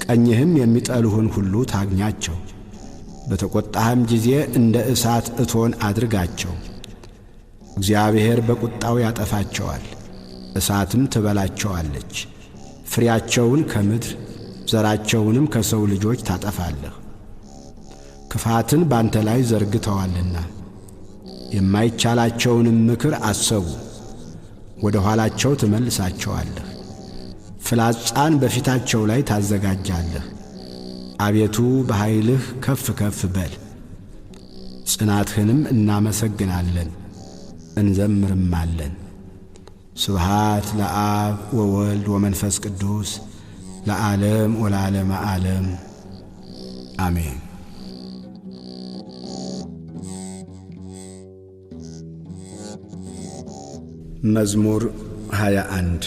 ቀኝህም የሚጠሉህን ሁሉ ታግኛቸው። በተቈጣህም ጊዜ እንደ እሳት እቶን አድርጋቸው። እግዚአብሔር በቁጣው ያጠፋቸዋል፣ እሳትም ትበላቸዋለች። ፍሬያቸውን ከምድር ዘራቸውንም ከሰው ልጆች ታጠፋለህ። ክፋትን ባንተ ላይ ዘርግተዋልና የማይቻላቸውንም ምክር አሰቡ፣ ወደ ኋላቸው ትመልሳቸዋለህ። ፍላጻን በፊታቸው ላይ ታዘጋጃለህ። አቤቱ በኃይልህ ከፍ ከፍ በል፣ ጽናትህንም እናመሰግናለን እንዘምርማለን። ስብሃት ለአብ ወወልድ ወመንፈስ ቅዱስ ለዓለም ወለዓለመ ዓለም አሜን። መዝሙር 21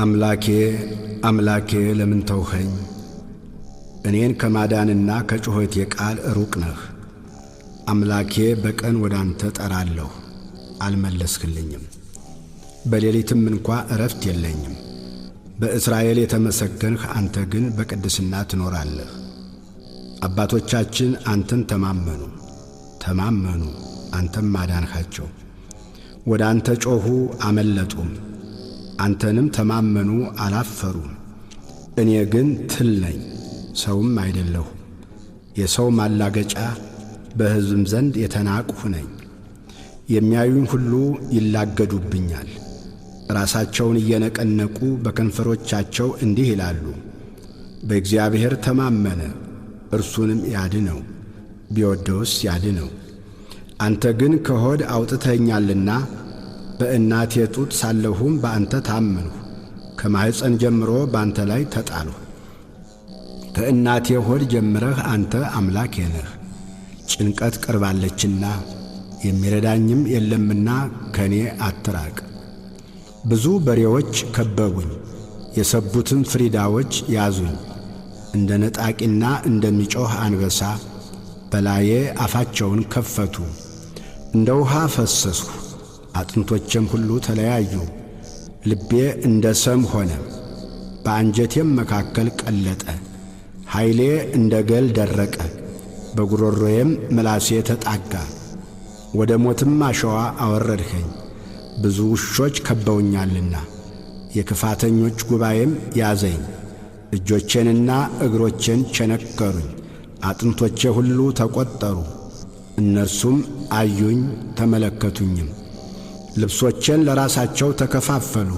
አምላኬ አምላኬ ለምን ተውኸኝ? እኔን ከማዳንና ከጩኸቴ ቃል ሩቅ ነህ። አምላኬ በቀን ወደ አንተ ጠራለሁ፣ አልመለስክልኝም። በሌሊትም እንኳ ዕረፍት የለኝም። በእስራኤል የተመሰገንህ አንተ ግን በቅድስና ትኖራለህ። አባቶቻችን አንተን ተማመኑ ተማመኑ፣ አንተም አዳንሃቸው። ወደ አንተ ጮኹ አመለጡም፣ አንተንም ተማመኑ አላፈሩም። እኔ ግን ትል ነኝ ሰውም አይደለሁም፣ የሰው ማላገጫ በሕዝብም ዘንድ የተናቅሁ ነኝ። የሚያዩኝ ሁሉ ይላገዱብኛል። ራሳቸውን እየነቀነቁ በከንፈሮቻቸው እንዲህ ይላሉ፣ በእግዚአብሔር ተማመነ እርሱንም ያድነው፣ ቢወደውስ ያድነው። አንተ ግን ከሆድ አውጥተኸኛልና በእናቴ ጡት ሳለሁም በአንተ ታመንሁ። ከማኅፀን ጀምሮ በአንተ ላይ ተጣልሁ። ከእናቴ ሆድ ጀምረህ አንተ አምላኬ ነህ። ጭንቀት ቀርባለችና የሚረዳኝም የለምና ከኔ አትራቅ። ብዙ በሬዎች ከበቡኝ፣ የሰቡትም ፍሪዳዎች ያዙኝ። እንደ ነጣቂና እንደሚጮኽ አንበሳ በላዬ አፋቸውን ከፈቱ። እንደ ውሃ ፈሰስሁ፣ አጥንቶቼም ሁሉ ተለያዩ። ልቤ እንደ ሰም ሆነ፣ በአንጀቴም መካከል ቀለጠ። ኃይሌ እንደ ገል ደረቀ፣ በጉሮሮዬም ምላሴ ተጣጋ። ወደ ሞትም አሸዋ አወረድኸኝ፣ ብዙ ውሾች ከበውኛልና የክፋተኞች ጉባኤም ያዘኝ። እጆቼንና እግሮቼን ቸነከሩኝ፣ አጥንቶቼ ሁሉ ተቈጠሩ። እነርሱም አዩኝ ተመለከቱኝም። ልብሶቼን ለራሳቸው ተከፋፈሉ፣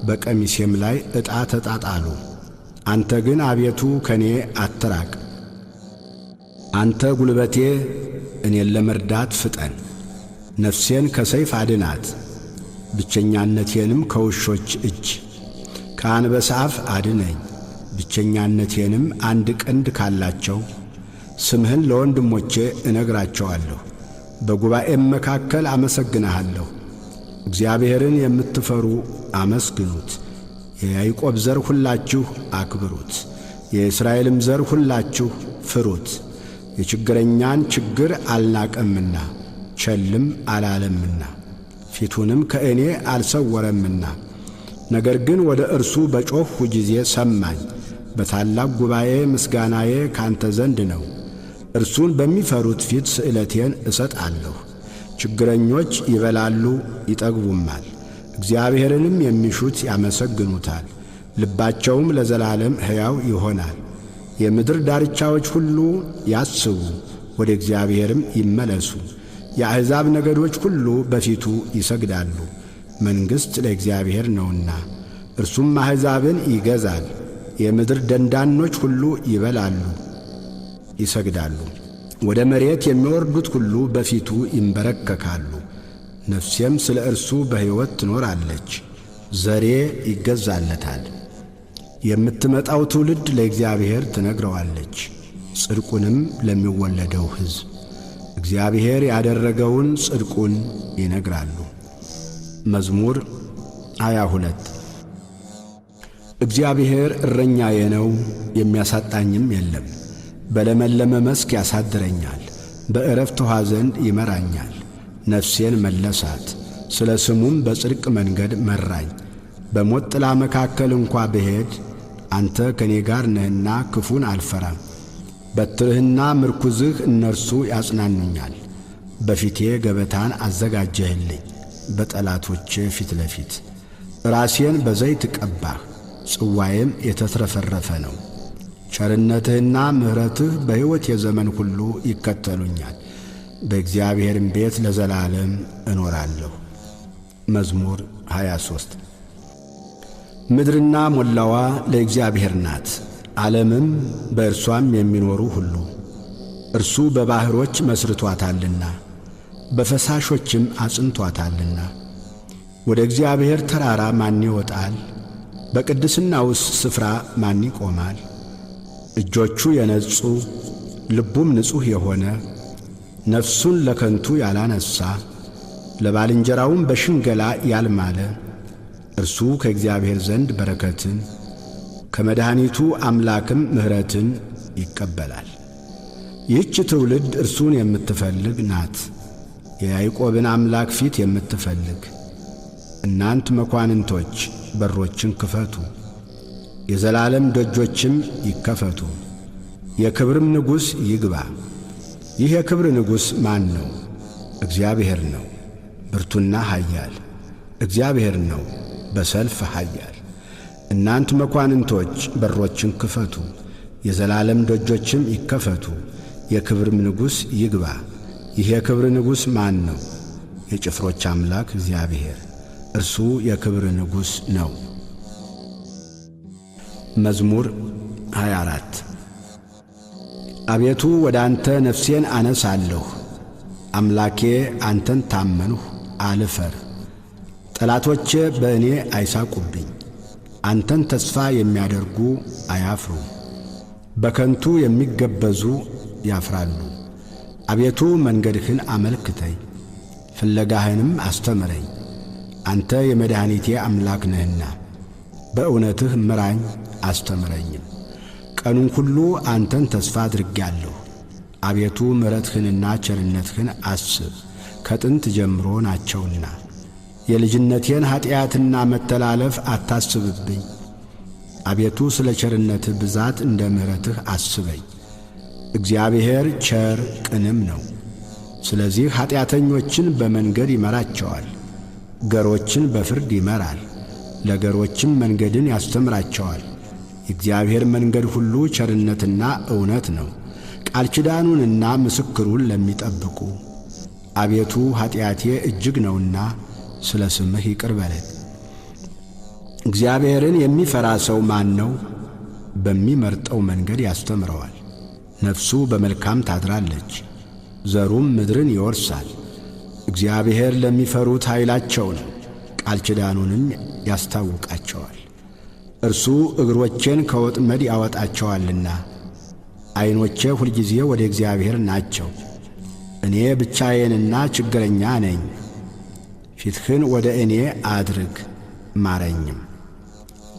በቀሚሴም ላይ ዕጣ ተጣጣሉ። አንተ ግን አቤቱ ከኔ አትራቅ። አንተ ጉልበቴ እኔን ለመርዳት ፍጠን። ነፍሴን ከሰይፍ አድናት፣ ብቸኛነቴንም ከውሾች እጅ። ከአንበሳ አፍ አድነኝ፣ ብቸኛነቴንም አንድ ቀንድ ካላቸው። ስምህን ለወንድሞቼ እነግራቸዋለሁ፣ በጉባኤም መካከል አመሰግንሃለሁ። እግዚአብሔርን የምትፈሩ አመስግኑት፣ የያዕቆብ ዘር ሁላችሁ አክብሩት፣ የእስራኤልም ዘር ሁላችሁ ፍሩት። የችግረኛን ችግር አልናቀምና ቸልም አላለምና ፊቱንም ከእኔ አልሰወረምና። ነገር ግን ወደ እርሱ በጮኽሁ ጊዜ ሰማኝ። በታላቅ ጉባኤ ምስጋናዬ ካንተ ዘንድ ነው። እርሱን በሚፈሩት ፊት ስእለቴን እሰጣለሁ። ችግረኞች ይበላሉ ይጠግቡማል፣ እግዚአብሔርንም የሚሹት ያመሰግኑታል። ልባቸውም ለዘላለም ሕያው ይሆናል። የምድር ዳርቻዎች ሁሉ ያስቡ፣ ወደ እግዚአብሔርም ይመለሱ። የአሕዛብ ነገዶች ሁሉ በፊቱ ይሰግዳሉ። መንግሥት ለእግዚአብሔር ነውና እርሱም አሕዛብን ይገዛል። የምድር ደንዳኖች ሁሉ ይበላሉ፣ ይሰግዳሉ። ወደ መሬት የሚወርዱት ሁሉ በፊቱ ይንበረከካሉ። ነፍሴም ስለ እርሱ በሕይወት ትኖራለች፣ ዘሬ ይገዛለታል። የምትመጣው ትውልድ ለእግዚአብሔር ትነግረዋለች፣ ጽድቁንም ለሚወለደው ሕዝብ እግዚአብሔር ያደረገውን ጽድቁን ይነግራሉ። መዝሙር 22 እግዚአብሔር እረኛዬ ነው፣ የሚያሳጣኝም የለም። በለመለመ መስክ ያሳድረኛል፣ በዕረፍት ውኃ ዘንድ ይመራኛል። ነፍሴን መለሳት፣ ስለ ስሙም በጽድቅ መንገድ መራኝ። በሞት ጥላ መካከል እንኳ ብሄድ አንተ ከእኔ ጋር ነህና ክፉን አልፈራም። በትርህና ምርኩዝህ እነርሱ ያጽናኑኛል። በፊቴ ገበታን አዘጋጀህልኝ፣ በጠላቶቼ ፊት ለፊት። ራሴን በዘይት ቀባህ፣ ጽዋዬም የተትረፈረፈ ነው። ቸርነትህና ምሕረትህ በሕይወት የዘመን ሁሉ ይከተሉኛል፣ በእግዚአብሔርም ቤት ለዘላለም እኖራለሁ። መዝሙር 23 ምድርና ሞላዋ ለእግዚአብሔር ናት፣ ዓለምም በእርሷም የሚኖሩ ሁሉ። እርሱ በባሕሮች መስርቶአታልና በፈሳሾችም አጽንቶአታልና። ወደ እግዚአብሔር ተራራ ማን ይወጣል? በቅድስናውስ ስፍራ ማን ይቆማል? እጆቹ የነጹ ልቡም ንጹሕ የሆነ ነፍሱን ለከንቱ ያላነሣ ለባልንጀራውም በሽንገላ ያልማለ እርሱ ከእግዚአብሔር ዘንድ በረከትን ከመድኃኒቱ አምላክም ምሕረትን ይቀበላል። ይህች ትውልድ እርሱን የምትፈልግ ናት፣ የያዕቆብን አምላክ ፊት የምትፈልግ። እናንት መኳንንቶች በሮችን ክፈቱ፣ የዘላለም ደጆችም ይከፈቱ፣ የክብርም ንጉሥ ይግባ። ይህ የክብር ንጉሥ ማን ነው? እግዚአብሔር ነው፣ ብርቱና ኃያል እግዚአብሔር ነው፣ በሰልፍ ኃያል። እናንት መኳንንቶች በሮችን ክፈቱ፣ የዘላለም ደጆችም ይከፈቱ፣ የክብርም ንጉሥ ይግባ። ይህ የክብር ንጉሥ ማን ነው? የጭፍሮች አምላክ እግዚአብሔር፣ እርሱ የክብር ንጉሥ ነው። መዝሙር 24 አቤቱ ወደ አንተ ነፍሴን አነሳለሁ። አምላኬ አንተን ታመንሁ፣ አልፈር። ጠላቶቼ በእኔ አይሳቁብኝ። አንተን ተስፋ የሚያደርጉ አያፍሩ፣ በከንቱ የሚገበዙ ያፍራሉ። አቤቱ መንገድህን አመልክተኝ፣ ፍለጋህንም አስተምረኝ። አንተ የመድኃኒቴ አምላክ ነህና በእውነትህ ምራኝ አስተምረኝም። ቀኑን ሁሉ አንተን ተስፋ አድርጌአለሁ። አቤቱ ምሕረትህንና ቸርነትህን አስብ፣ ከጥንት ጀምሮ ናቸውና። የልጅነቴን ኀጢአትና መተላለፍ አታስብብኝ። አቤቱ ስለ ቸርነትህ ብዛት እንደ ምሕረትህ አስበኝ። እግዚአብሔር ቸር ቅንም ነው። ስለዚህ ኀጢአተኞችን በመንገድ ይመራቸዋል፣ ገሮችን በፍርድ ይመራል፣ ለገሮችም መንገድን ያስተምራቸዋል። የእግዚአብሔር መንገድ ሁሉ ቸርነትና እውነት ነው፣ ቃል ኪዳኑንና ምስክሩን ለሚጠብቁ። አቤቱ ኀጢአቴ እጅግ ነውና ስለ ስምህ ይቅር በለኝ። እግዚአብሔርን የሚፈራ ሰው ማን ነው? በሚመርጠው መንገድ ያስተምረዋል። ነፍሱ በመልካም ታድራለች፣ ዘሩም ምድርን ይወርሳል። እግዚአብሔር ለሚፈሩት ኃይላቸው ነው፣ ቃል ኪዳኑንም ያስታውቃቸዋል። እርሱ እግሮቼን ከወጥመድ ያወጣቸዋልና። ዐይኖቼ ሁልጊዜ ወደ እግዚአብሔር ናቸው። እኔ ብቻዬንና ችግረኛ ነኝ። ፊትህን ወደ እኔ አድርግ ማረኝም።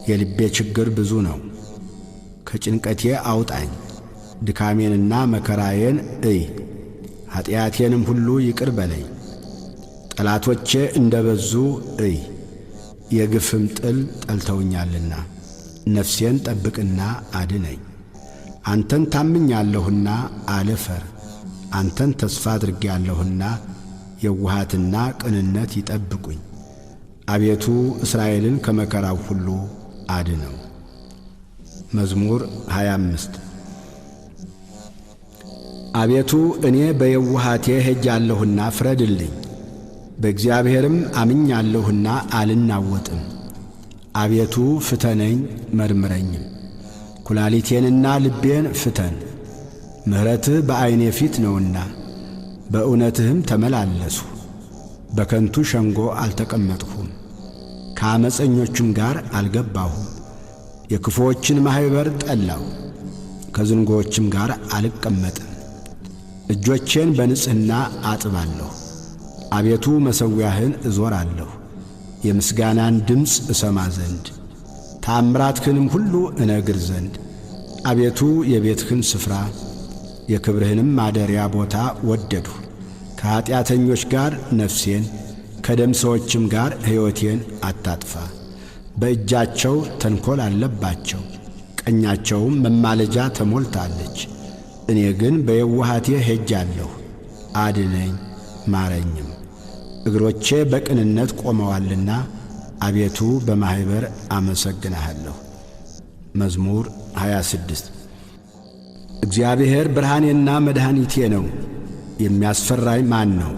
የልቤ ችግር ብዙ ነው፣ ከጭንቀቴ አውጣኝ። ድካሜንና መከራዬን እይ፣ ኀጢአቴንም ሁሉ ይቅር በለኝ። ጠላቶቼ እንደ በዙ እይ፣ የግፍም ጥል ጠልተውኛልና። ነፍሴን ጠብቅና አድነኝ። አንተን ታምኛለሁና አልፈር። አንተን ተስፋ አድርጌአለሁና የውሃትና ቅንነት ይጠብቁኝ። አቤቱ እስራኤልን ከመከራው ሁሉ አድነው። መዝሙር 25 አቤቱ እኔ በየውሃቴ ሄጃለሁና ፍረድልኝ። በእግዚአብሔርም አምኛለሁና አልናወጥም። አቤቱ ፍተነኝ መርምረኝም፣ ኩላሊቴንና ልቤን ፍተን። ምሕረትህ በዐይኔ ፊት ነውና በእውነትህም ተመላለሱ። በከንቱ ሸንጎ አልተቀመጥሁም፣ ከዓመፀኞችም ጋር አልገባሁም። የክፉዎችን ማኅበር ጠላሁ፣ ከዝንጎዎችም ጋር አልቀመጥም። እጆቼን በንጽሕና አጥባለሁ። አቤቱ መሠዊያህን እዞራለሁ፣ የምስጋናን ድምፅ እሰማ ዘንድ ተአምራትህንም ሁሉ እነግር ዘንድ። አቤቱ የቤትህን ስፍራ የክብርህንም ማደሪያ ቦታ ወደድሁ። ከኀጢአተኞች ጋር ነፍሴን ከደም ሰዎችም ጋር ሕይወቴን አታጥፋ። በእጃቸው ተንኰል አለባቸው፣ ቀኛቸውም መማለጃ ተሞልታለች። እኔ ግን በየዋሃቴ ሄጃለሁ፣ አድነኝ ማረኝም። እግሮቼ በቅንነት ቆመዋልና አቤቱ በማኅበር አመሰግንሃለሁ። መዝሙር 26 እግዚአብሔር ብርሃኔና መድኃኒቴ ነው፣ የሚያስፈራኝ ማን ነው?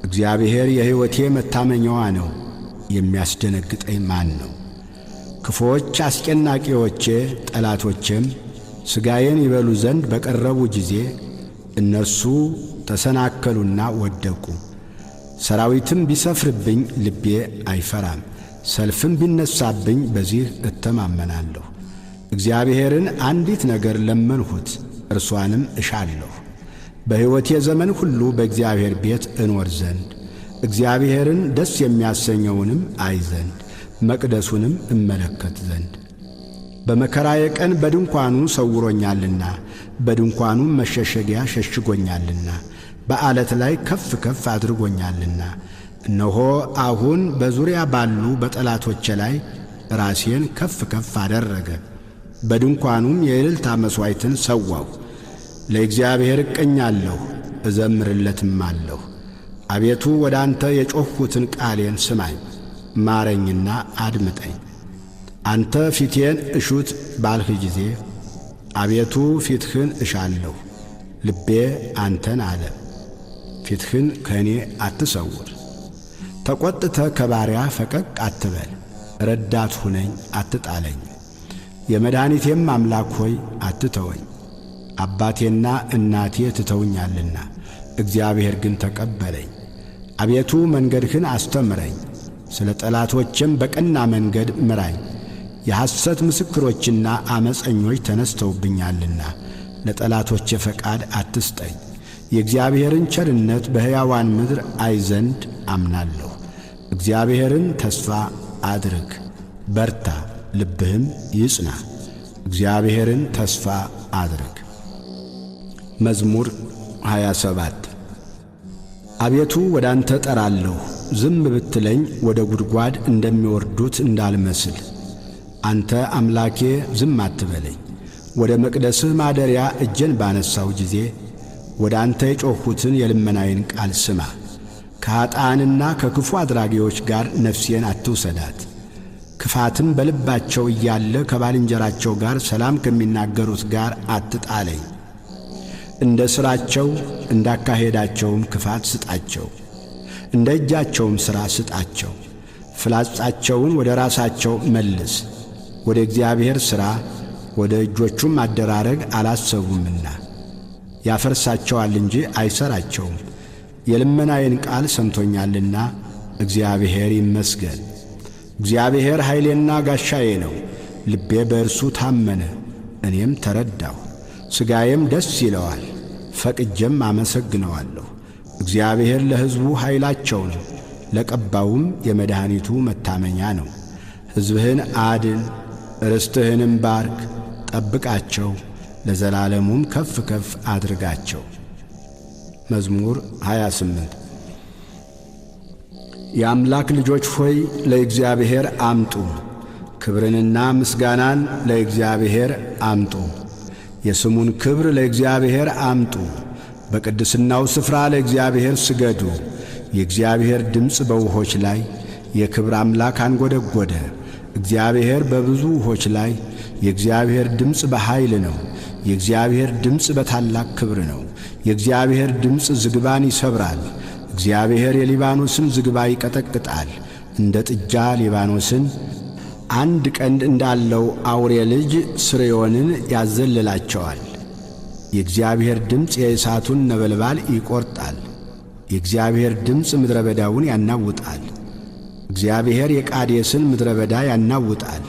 እግዚአብሔር የሕይወቴ መታመኛዋ ነው፣ የሚያስደነግጠኝ ማን ነው? ክፉዎች አስጨናቂዎቼ ጠላቶቼም ሥጋዬን ይበሉ ዘንድ በቀረቡ ጊዜ እነርሱ ተሰናከሉና ወደቁ። ሰራዊትም ቢሰፍርብኝ ልቤ አይፈራም፣ ሰልፍም ቢነሣብኝ በዚህ እተማመናለሁ። እግዚአብሔርን አንዲት ነገር ለመንሁት፣ እርሷንም እሻለሁ፣ በሕይወቴ ዘመን ሁሉ በእግዚአብሔር ቤት እኖር ዘንድ፣ እግዚአብሔርን ደስ የሚያሰኘውንም አይ ዘንድ፣ መቅደሱንም እመለከት ዘንድ። በመከራዬ ቀን በድንኳኑ ሰውሮኛልና፣ በድንኳኑም መሸሸጊያ ሸሽጎኛልና፣ በዓለት ላይ ከፍ ከፍ አድርጎኛልና። እነሆ አሁን በዙሪያ ባሉ በጠላቶቼ ላይ ራሴን ከፍ ከፍ አደረገ። በድንኳኑም የእልልታ መሥዋዕትን ሰዋሁ። ለእግዚአብሔር እቀኛለሁ እዘምርለትም አለሁ። አቤቱ ወደ አንተ የጮኽሁትን ቃሌን ስማኝ፣ ማረኝና አድምጠኝ። አንተ ፊቴን እሹት ባልህ ጊዜ አቤቱ ፊትህን እሻለሁ። ልቤ አንተን አለ፣ ፊትህን ከእኔ አትሰውር። ተቈጥተ ከባሪያ ፈቀቅ አትበል፣ ረዳት ሁነኝ አትጣለኝ። የመድኃኒቴም አምላክ ሆይ አትተወኝ። አባቴና እናቴ ትተውኛልና እግዚአብሔር ግን ተቀበለኝ። አቤቱ መንገድህን አስተምረኝ፣ ስለ ጠላቶችም በቀና መንገድ ምራኝ። የሐሰት ምስክሮችና ዓመፀኞች ተነስተውብኛልና ለጠላቶቼ ፈቃድ አትስጠኝ። የእግዚአብሔርን ቸርነት በሕያዋን ምድር አይ ዘንድ አምናለሁ። እግዚአብሔርን ተስፋ አድርግ፣ በርታ፣ ልብህም ይጽና። እግዚአብሔርን ተስፋ አድርግ። መዝሙር 27 አቤቱ ወደ አንተ ጠራለሁ፣ ዝም ብትለኝ ወደ ጉድጓድ እንደሚወርዱት እንዳልመስል። አንተ አምላኬ ዝም አትበለኝ። ወደ መቅደስህ ማደሪያ እጄን ባነሳው ጊዜ ወደ አንተ የጮኽሁትን የልመናዬን ቃል ስማ። ከኀጥኣንና ከክፉ አድራጊዎች ጋር ነፍሴን አትውሰዳት። ክፋትም በልባቸው እያለ ከባልንጀራቸው ጋር ሰላም ከሚናገሩት ጋር አትጣለኝ። እንደ ሥራቸው እንዳካሄዳቸውም ክፋት ስጣቸው፣ እንደ እጃቸውም ሥራ ስጣቸው። ፍላጻቸውን ወደ ራሳቸው መልስ፣ ወደ እግዚአብሔር ሥራ ወደ እጆቹም አደራረግ አላሰቡምና። ያፈርሳቸዋል እንጂ አይሠራቸውም። የልመናዬን ቃል ሰምቶኛልና እግዚአብሔር ይመስገን። እግዚአብሔር ኃይሌና ጋሻዬ ነው፣ ልቤ በእርሱ ታመነ። እኔም ተረዳሁ፣ ሥጋዬም ደስ ይለዋል፣ ፈቅጄም አመሰግነዋለሁ። እግዚአብሔር ለሕዝቡ ኃይላቸው ነው፣ ለቀባውም የመድኃኒቱ መታመኛ ነው። ሕዝብህን አድን፣ ርስትህንም ባርክ፣ ጠብቃቸው፣ ለዘላለሙም ከፍ ከፍ አድርጋቸው። መዝሙር 28 የአምላክ ልጆች ሆይ ለእግዚአብሔር አምጡ፣ ክብርንና ምስጋናን ለእግዚአብሔር አምጡ። የስሙን ክብር ለእግዚአብሔር አምጡ፣ በቅድስናው ስፍራ ለእግዚአብሔር ስገዱ። የእግዚአብሔር ድምፅ በውኆች ላይ፣ የክብር አምላክ አንጐደጐደ። እግዚአብሔር በብዙ ውኆች ላይ፣ የእግዚአብሔር ድምፅ በኃይል ነው። የእግዚአብሔር ድምፅ በታላቅ ክብር ነው። የእግዚአብሔር ድምፅ ዝግባን ይሰብራል። እግዚአብሔር የሊባኖስን ዝግባ ይቀጠቅጣል። እንደ ጥጃ ሊባኖስን አንድ ቀንድ እንዳለው አውሬ ልጅ ስርዮንን ያዘልላቸዋል። የእግዚአብሔር ድምፅ የእሳቱን ነበልባል ይቈርጣል። የእግዚአብሔር ድምፅ ምድረ በዳውን ያናውጣል። እግዚአብሔር የቃዴስን ምድረ በዳ ያናውጣል።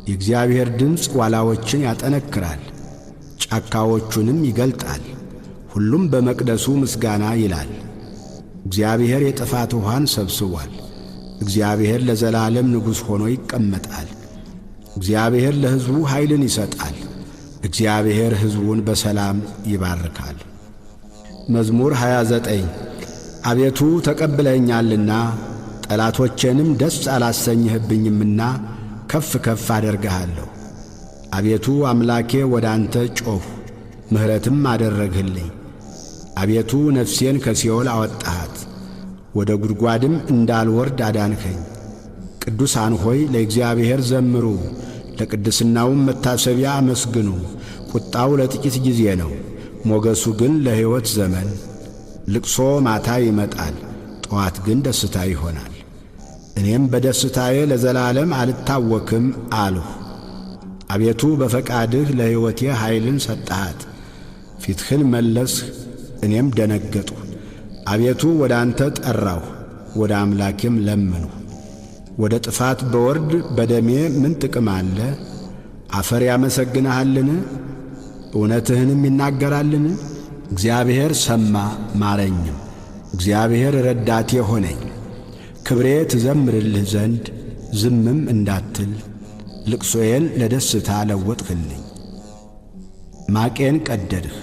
የእግዚአብሔር ድምፅ ዋላዎችን ያጠነክራል፣ ጫካዎቹንም ይገልጣል። ሁሉም በመቅደሱ ምስጋና ይላል። እግዚአብሔር የጥፋት ውኃን ሰብስቧል። እግዚአብሔር ለዘላለም ንጉሥ ሆኖ ይቀመጣል። እግዚአብሔር ለሕዝቡ ኃይልን ይሰጣል። እግዚአብሔር ሕዝቡን በሰላም ይባርካል። መዝሙር 29 አቤቱ ተቀብለኸኛልና ጠላቶቼንም ደስ አላሰኘህብኝምና ከፍ ከፍ አደርግሃለሁ። አቤቱ አምላኬ ወደ አንተ ጮኽሁ፣ ምሕረትም አደረግህልኝ። አቤቱ ነፍሴን ከሲኦል አወጣሃት፣ ወደ ጉድጓድም እንዳልወርድ አዳንከኝ። ቅዱሳን ሆይ ለእግዚአብሔር ዘምሩ፣ ለቅድስናውም መታሰቢያ አመስግኑ። ቁጣው ለጥቂት ጊዜ ነው፣ ሞገሱ ግን ለሕይወት ዘመን። ልቅሶ ማታ ይመጣል፣ ጠዋት ግን ደስታ ይሆናል። እኔም በደስታዬ ለዘላለም አልታወክም አልሁ። አቤቱ በፈቃድህ ለሕይወቴ ኃይልን ሰጠሃት። ፊትህን መለስህ፣ እኔም ደነገጥሁ። አቤቱ ወደ አንተ ጠራሁ፣ ወደ አምላኬም ለመንሁ። ወደ ጥፋት በወርድ በደሜ ምን ጥቅም አለ? አፈር ያመሰግንሃልን? እውነትህንም ይናገራልን? እግዚአብሔር ሰማ ማረኝም፣ እግዚአብሔር ረዳቴ ሆነኝ። ክብሬ ትዘምርልህ ዘንድ ዝምም እንዳትል ልቅሶዬን ለደስታ ለወጥህልኝ። ማቄን ቀደድህ፣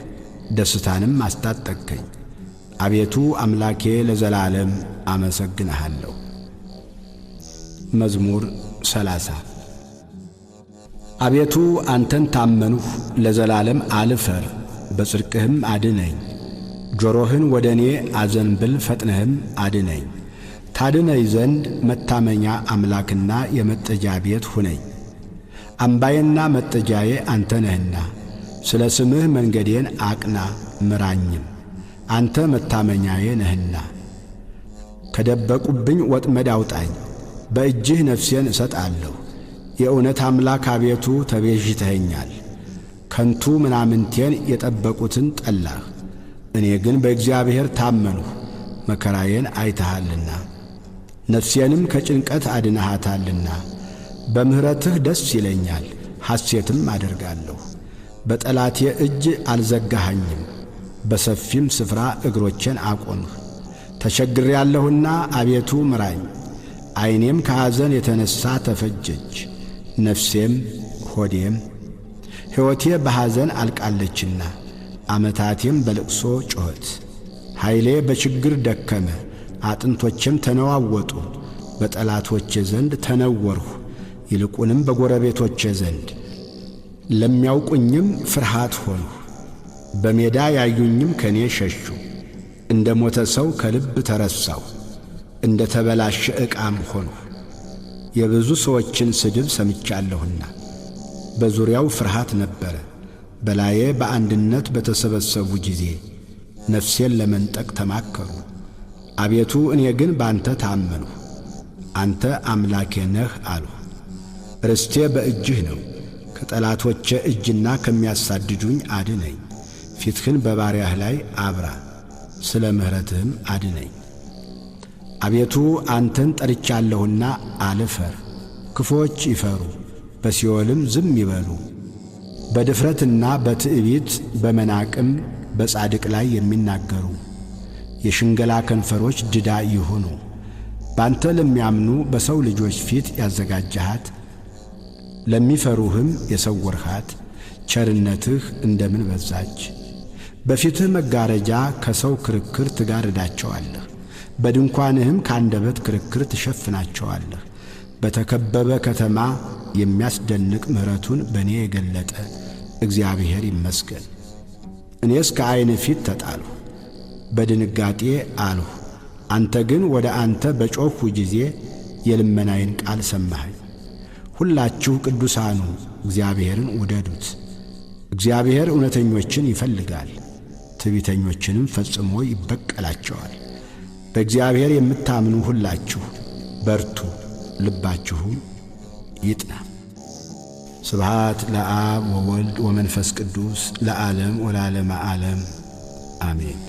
ደስታንም አስታጠቅከኝ። አቤቱ አምላኬ ለዘላለም አመሰግንሃለሁ። መዝሙር 30 አቤቱ አንተን ታመንሁ፣ ለዘላለም አልፈር፣ በጽድቅህም አድነኝ። ጆሮህን ወደ እኔ አዘንብል፣ ፈጥነህም አድነኝ። ታድነኝ ዘንድ መታመኛ አምላክና የመጠጃ ቤት ሁነኝ። አምባዬና መጠጃዬ አንተ ነህና፣ ስለ ስምህ መንገዴን አቅና ምራኝም። አንተ መታመኛዬ ነህና። ከደበቁብኝ ወጥመድ አውጣኝ፣ በእጅህ ነፍሴን እሰጣለሁ። የእውነት አምላክ አቤቱ ተቤዥተኸኛል። ከንቱ ምናምንቴን የጠበቁትን ጠላህ። እኔ ግን በእግዚአብሔር ታመንሁ፣ መከራዬን አይተሃልና ነፍሴንም ከጭንቀት አድነሃታልና። በምሕረትህ ደስ ይለኛል፣ ሐሴትም አደርጋለሁ። በጠላቴ እጅ አልዘጋኸኝም፣ በሰፊም ስፍራ እግሮቼን አቆምህ። ተቸግሬአለሁና አቤቱ ምራኝ፣ ዐይኔም ከሐዘን የተነሣ ተፈጀች፣ ነፍሴም ሆዴም። ሕይወቴ በሐዘን አልቃለችና ዓመታቴም በልቅሶ ጮኸት። ኃይሌ በችግር ደከመ፣ አጥንቶቼም ተነዋወጡ። በጠላቶቼ ዘንድ ተነወርሁ፣ ይልቁንም በጎረቤቶቼ ዘንድ። ለሚያውቁኝም ፍርሃት ሆንሁ፣ በሜዳ ያዩኝም ከኔ ሸሹ። እንደ ሞተ ሰው ከልብ ተረሳሁ፣ እንደ ተበላሸ ዕቃም ሆንሁ። የብዙ ሰዎችን ስድብ ሰምቻለሁና በዙሪያው ፍርሃት ነበረ። በላዬ በአንድነት በተሰበሰቡ ጊዜ ነፍሴን ለመንጠቅ ተማከሩ። አቤቱ እኔ ግን በአንተ ታመንሁ፣ አንተ አምላኬ ነህ አልሁ። ርስቴ በእጅህ ነው፣ ከጠላቶቼ እጅና ከሚያሳድዱኝ አድነኝ። ፊትህን በባሪያህ ላይ አብራ፣ ስለ ምሕረትህም አድነኝ። አቤቱ አንተን ጠርቻለሁና አልፈር። ክፉዎች ይፈሩ፣ በሲኦልም ዝም ይበሉ። በድፍረትና በትዕቢት በመናቅም በጻድቅ ላይ የሚናገሩ የሽንገላ ከንፈሮች ድዳ ይሁኑ። ባንተ ለሚያምኑ በሰው ልጆች ፊት ያዘጋጀሃት፣ ለሚፈሩህም የሰወርሃት ቸርነትህ እንደምን በዛች! በፊትህ መጋረጃ ከሰው ክርክር ትጋርዳቸዋለህ፣ በድንኳንህም ከአንደበት ክርክር ትሸፍናቸዋለህ። በተከበበ ከተማ የሚያስደንቅ ምሕረቱን በእኔ የገለጠ እግዚአብሔር ይመስገን። እኔስ ከዐይን ፊት ተጣልሁ፣ በድንጋጤ አልሁ። አንተ ግን ወደ አንተ በጮኽሁ ጊዜ የልመናዬን ቃል ሰማኸኝ። ሁላችሁ ቅዱሳኑ እግዚአብሔርን ውደዱት። እግዚአብሔር እውነተኞችን ይፈልጋል፣ ትዕቢተኞችንም ፈጽሞ ይበቀላቸዋል። በእግዚአብሔር የምታምኑ ሁላችሁ በርቱ፣ ልባችሁም ይጥና። ስብሃት ለአብ ወወልድ ወመንፈስ ቅዱስ ለዓለም ወለዓለመ ዓለም አሜን።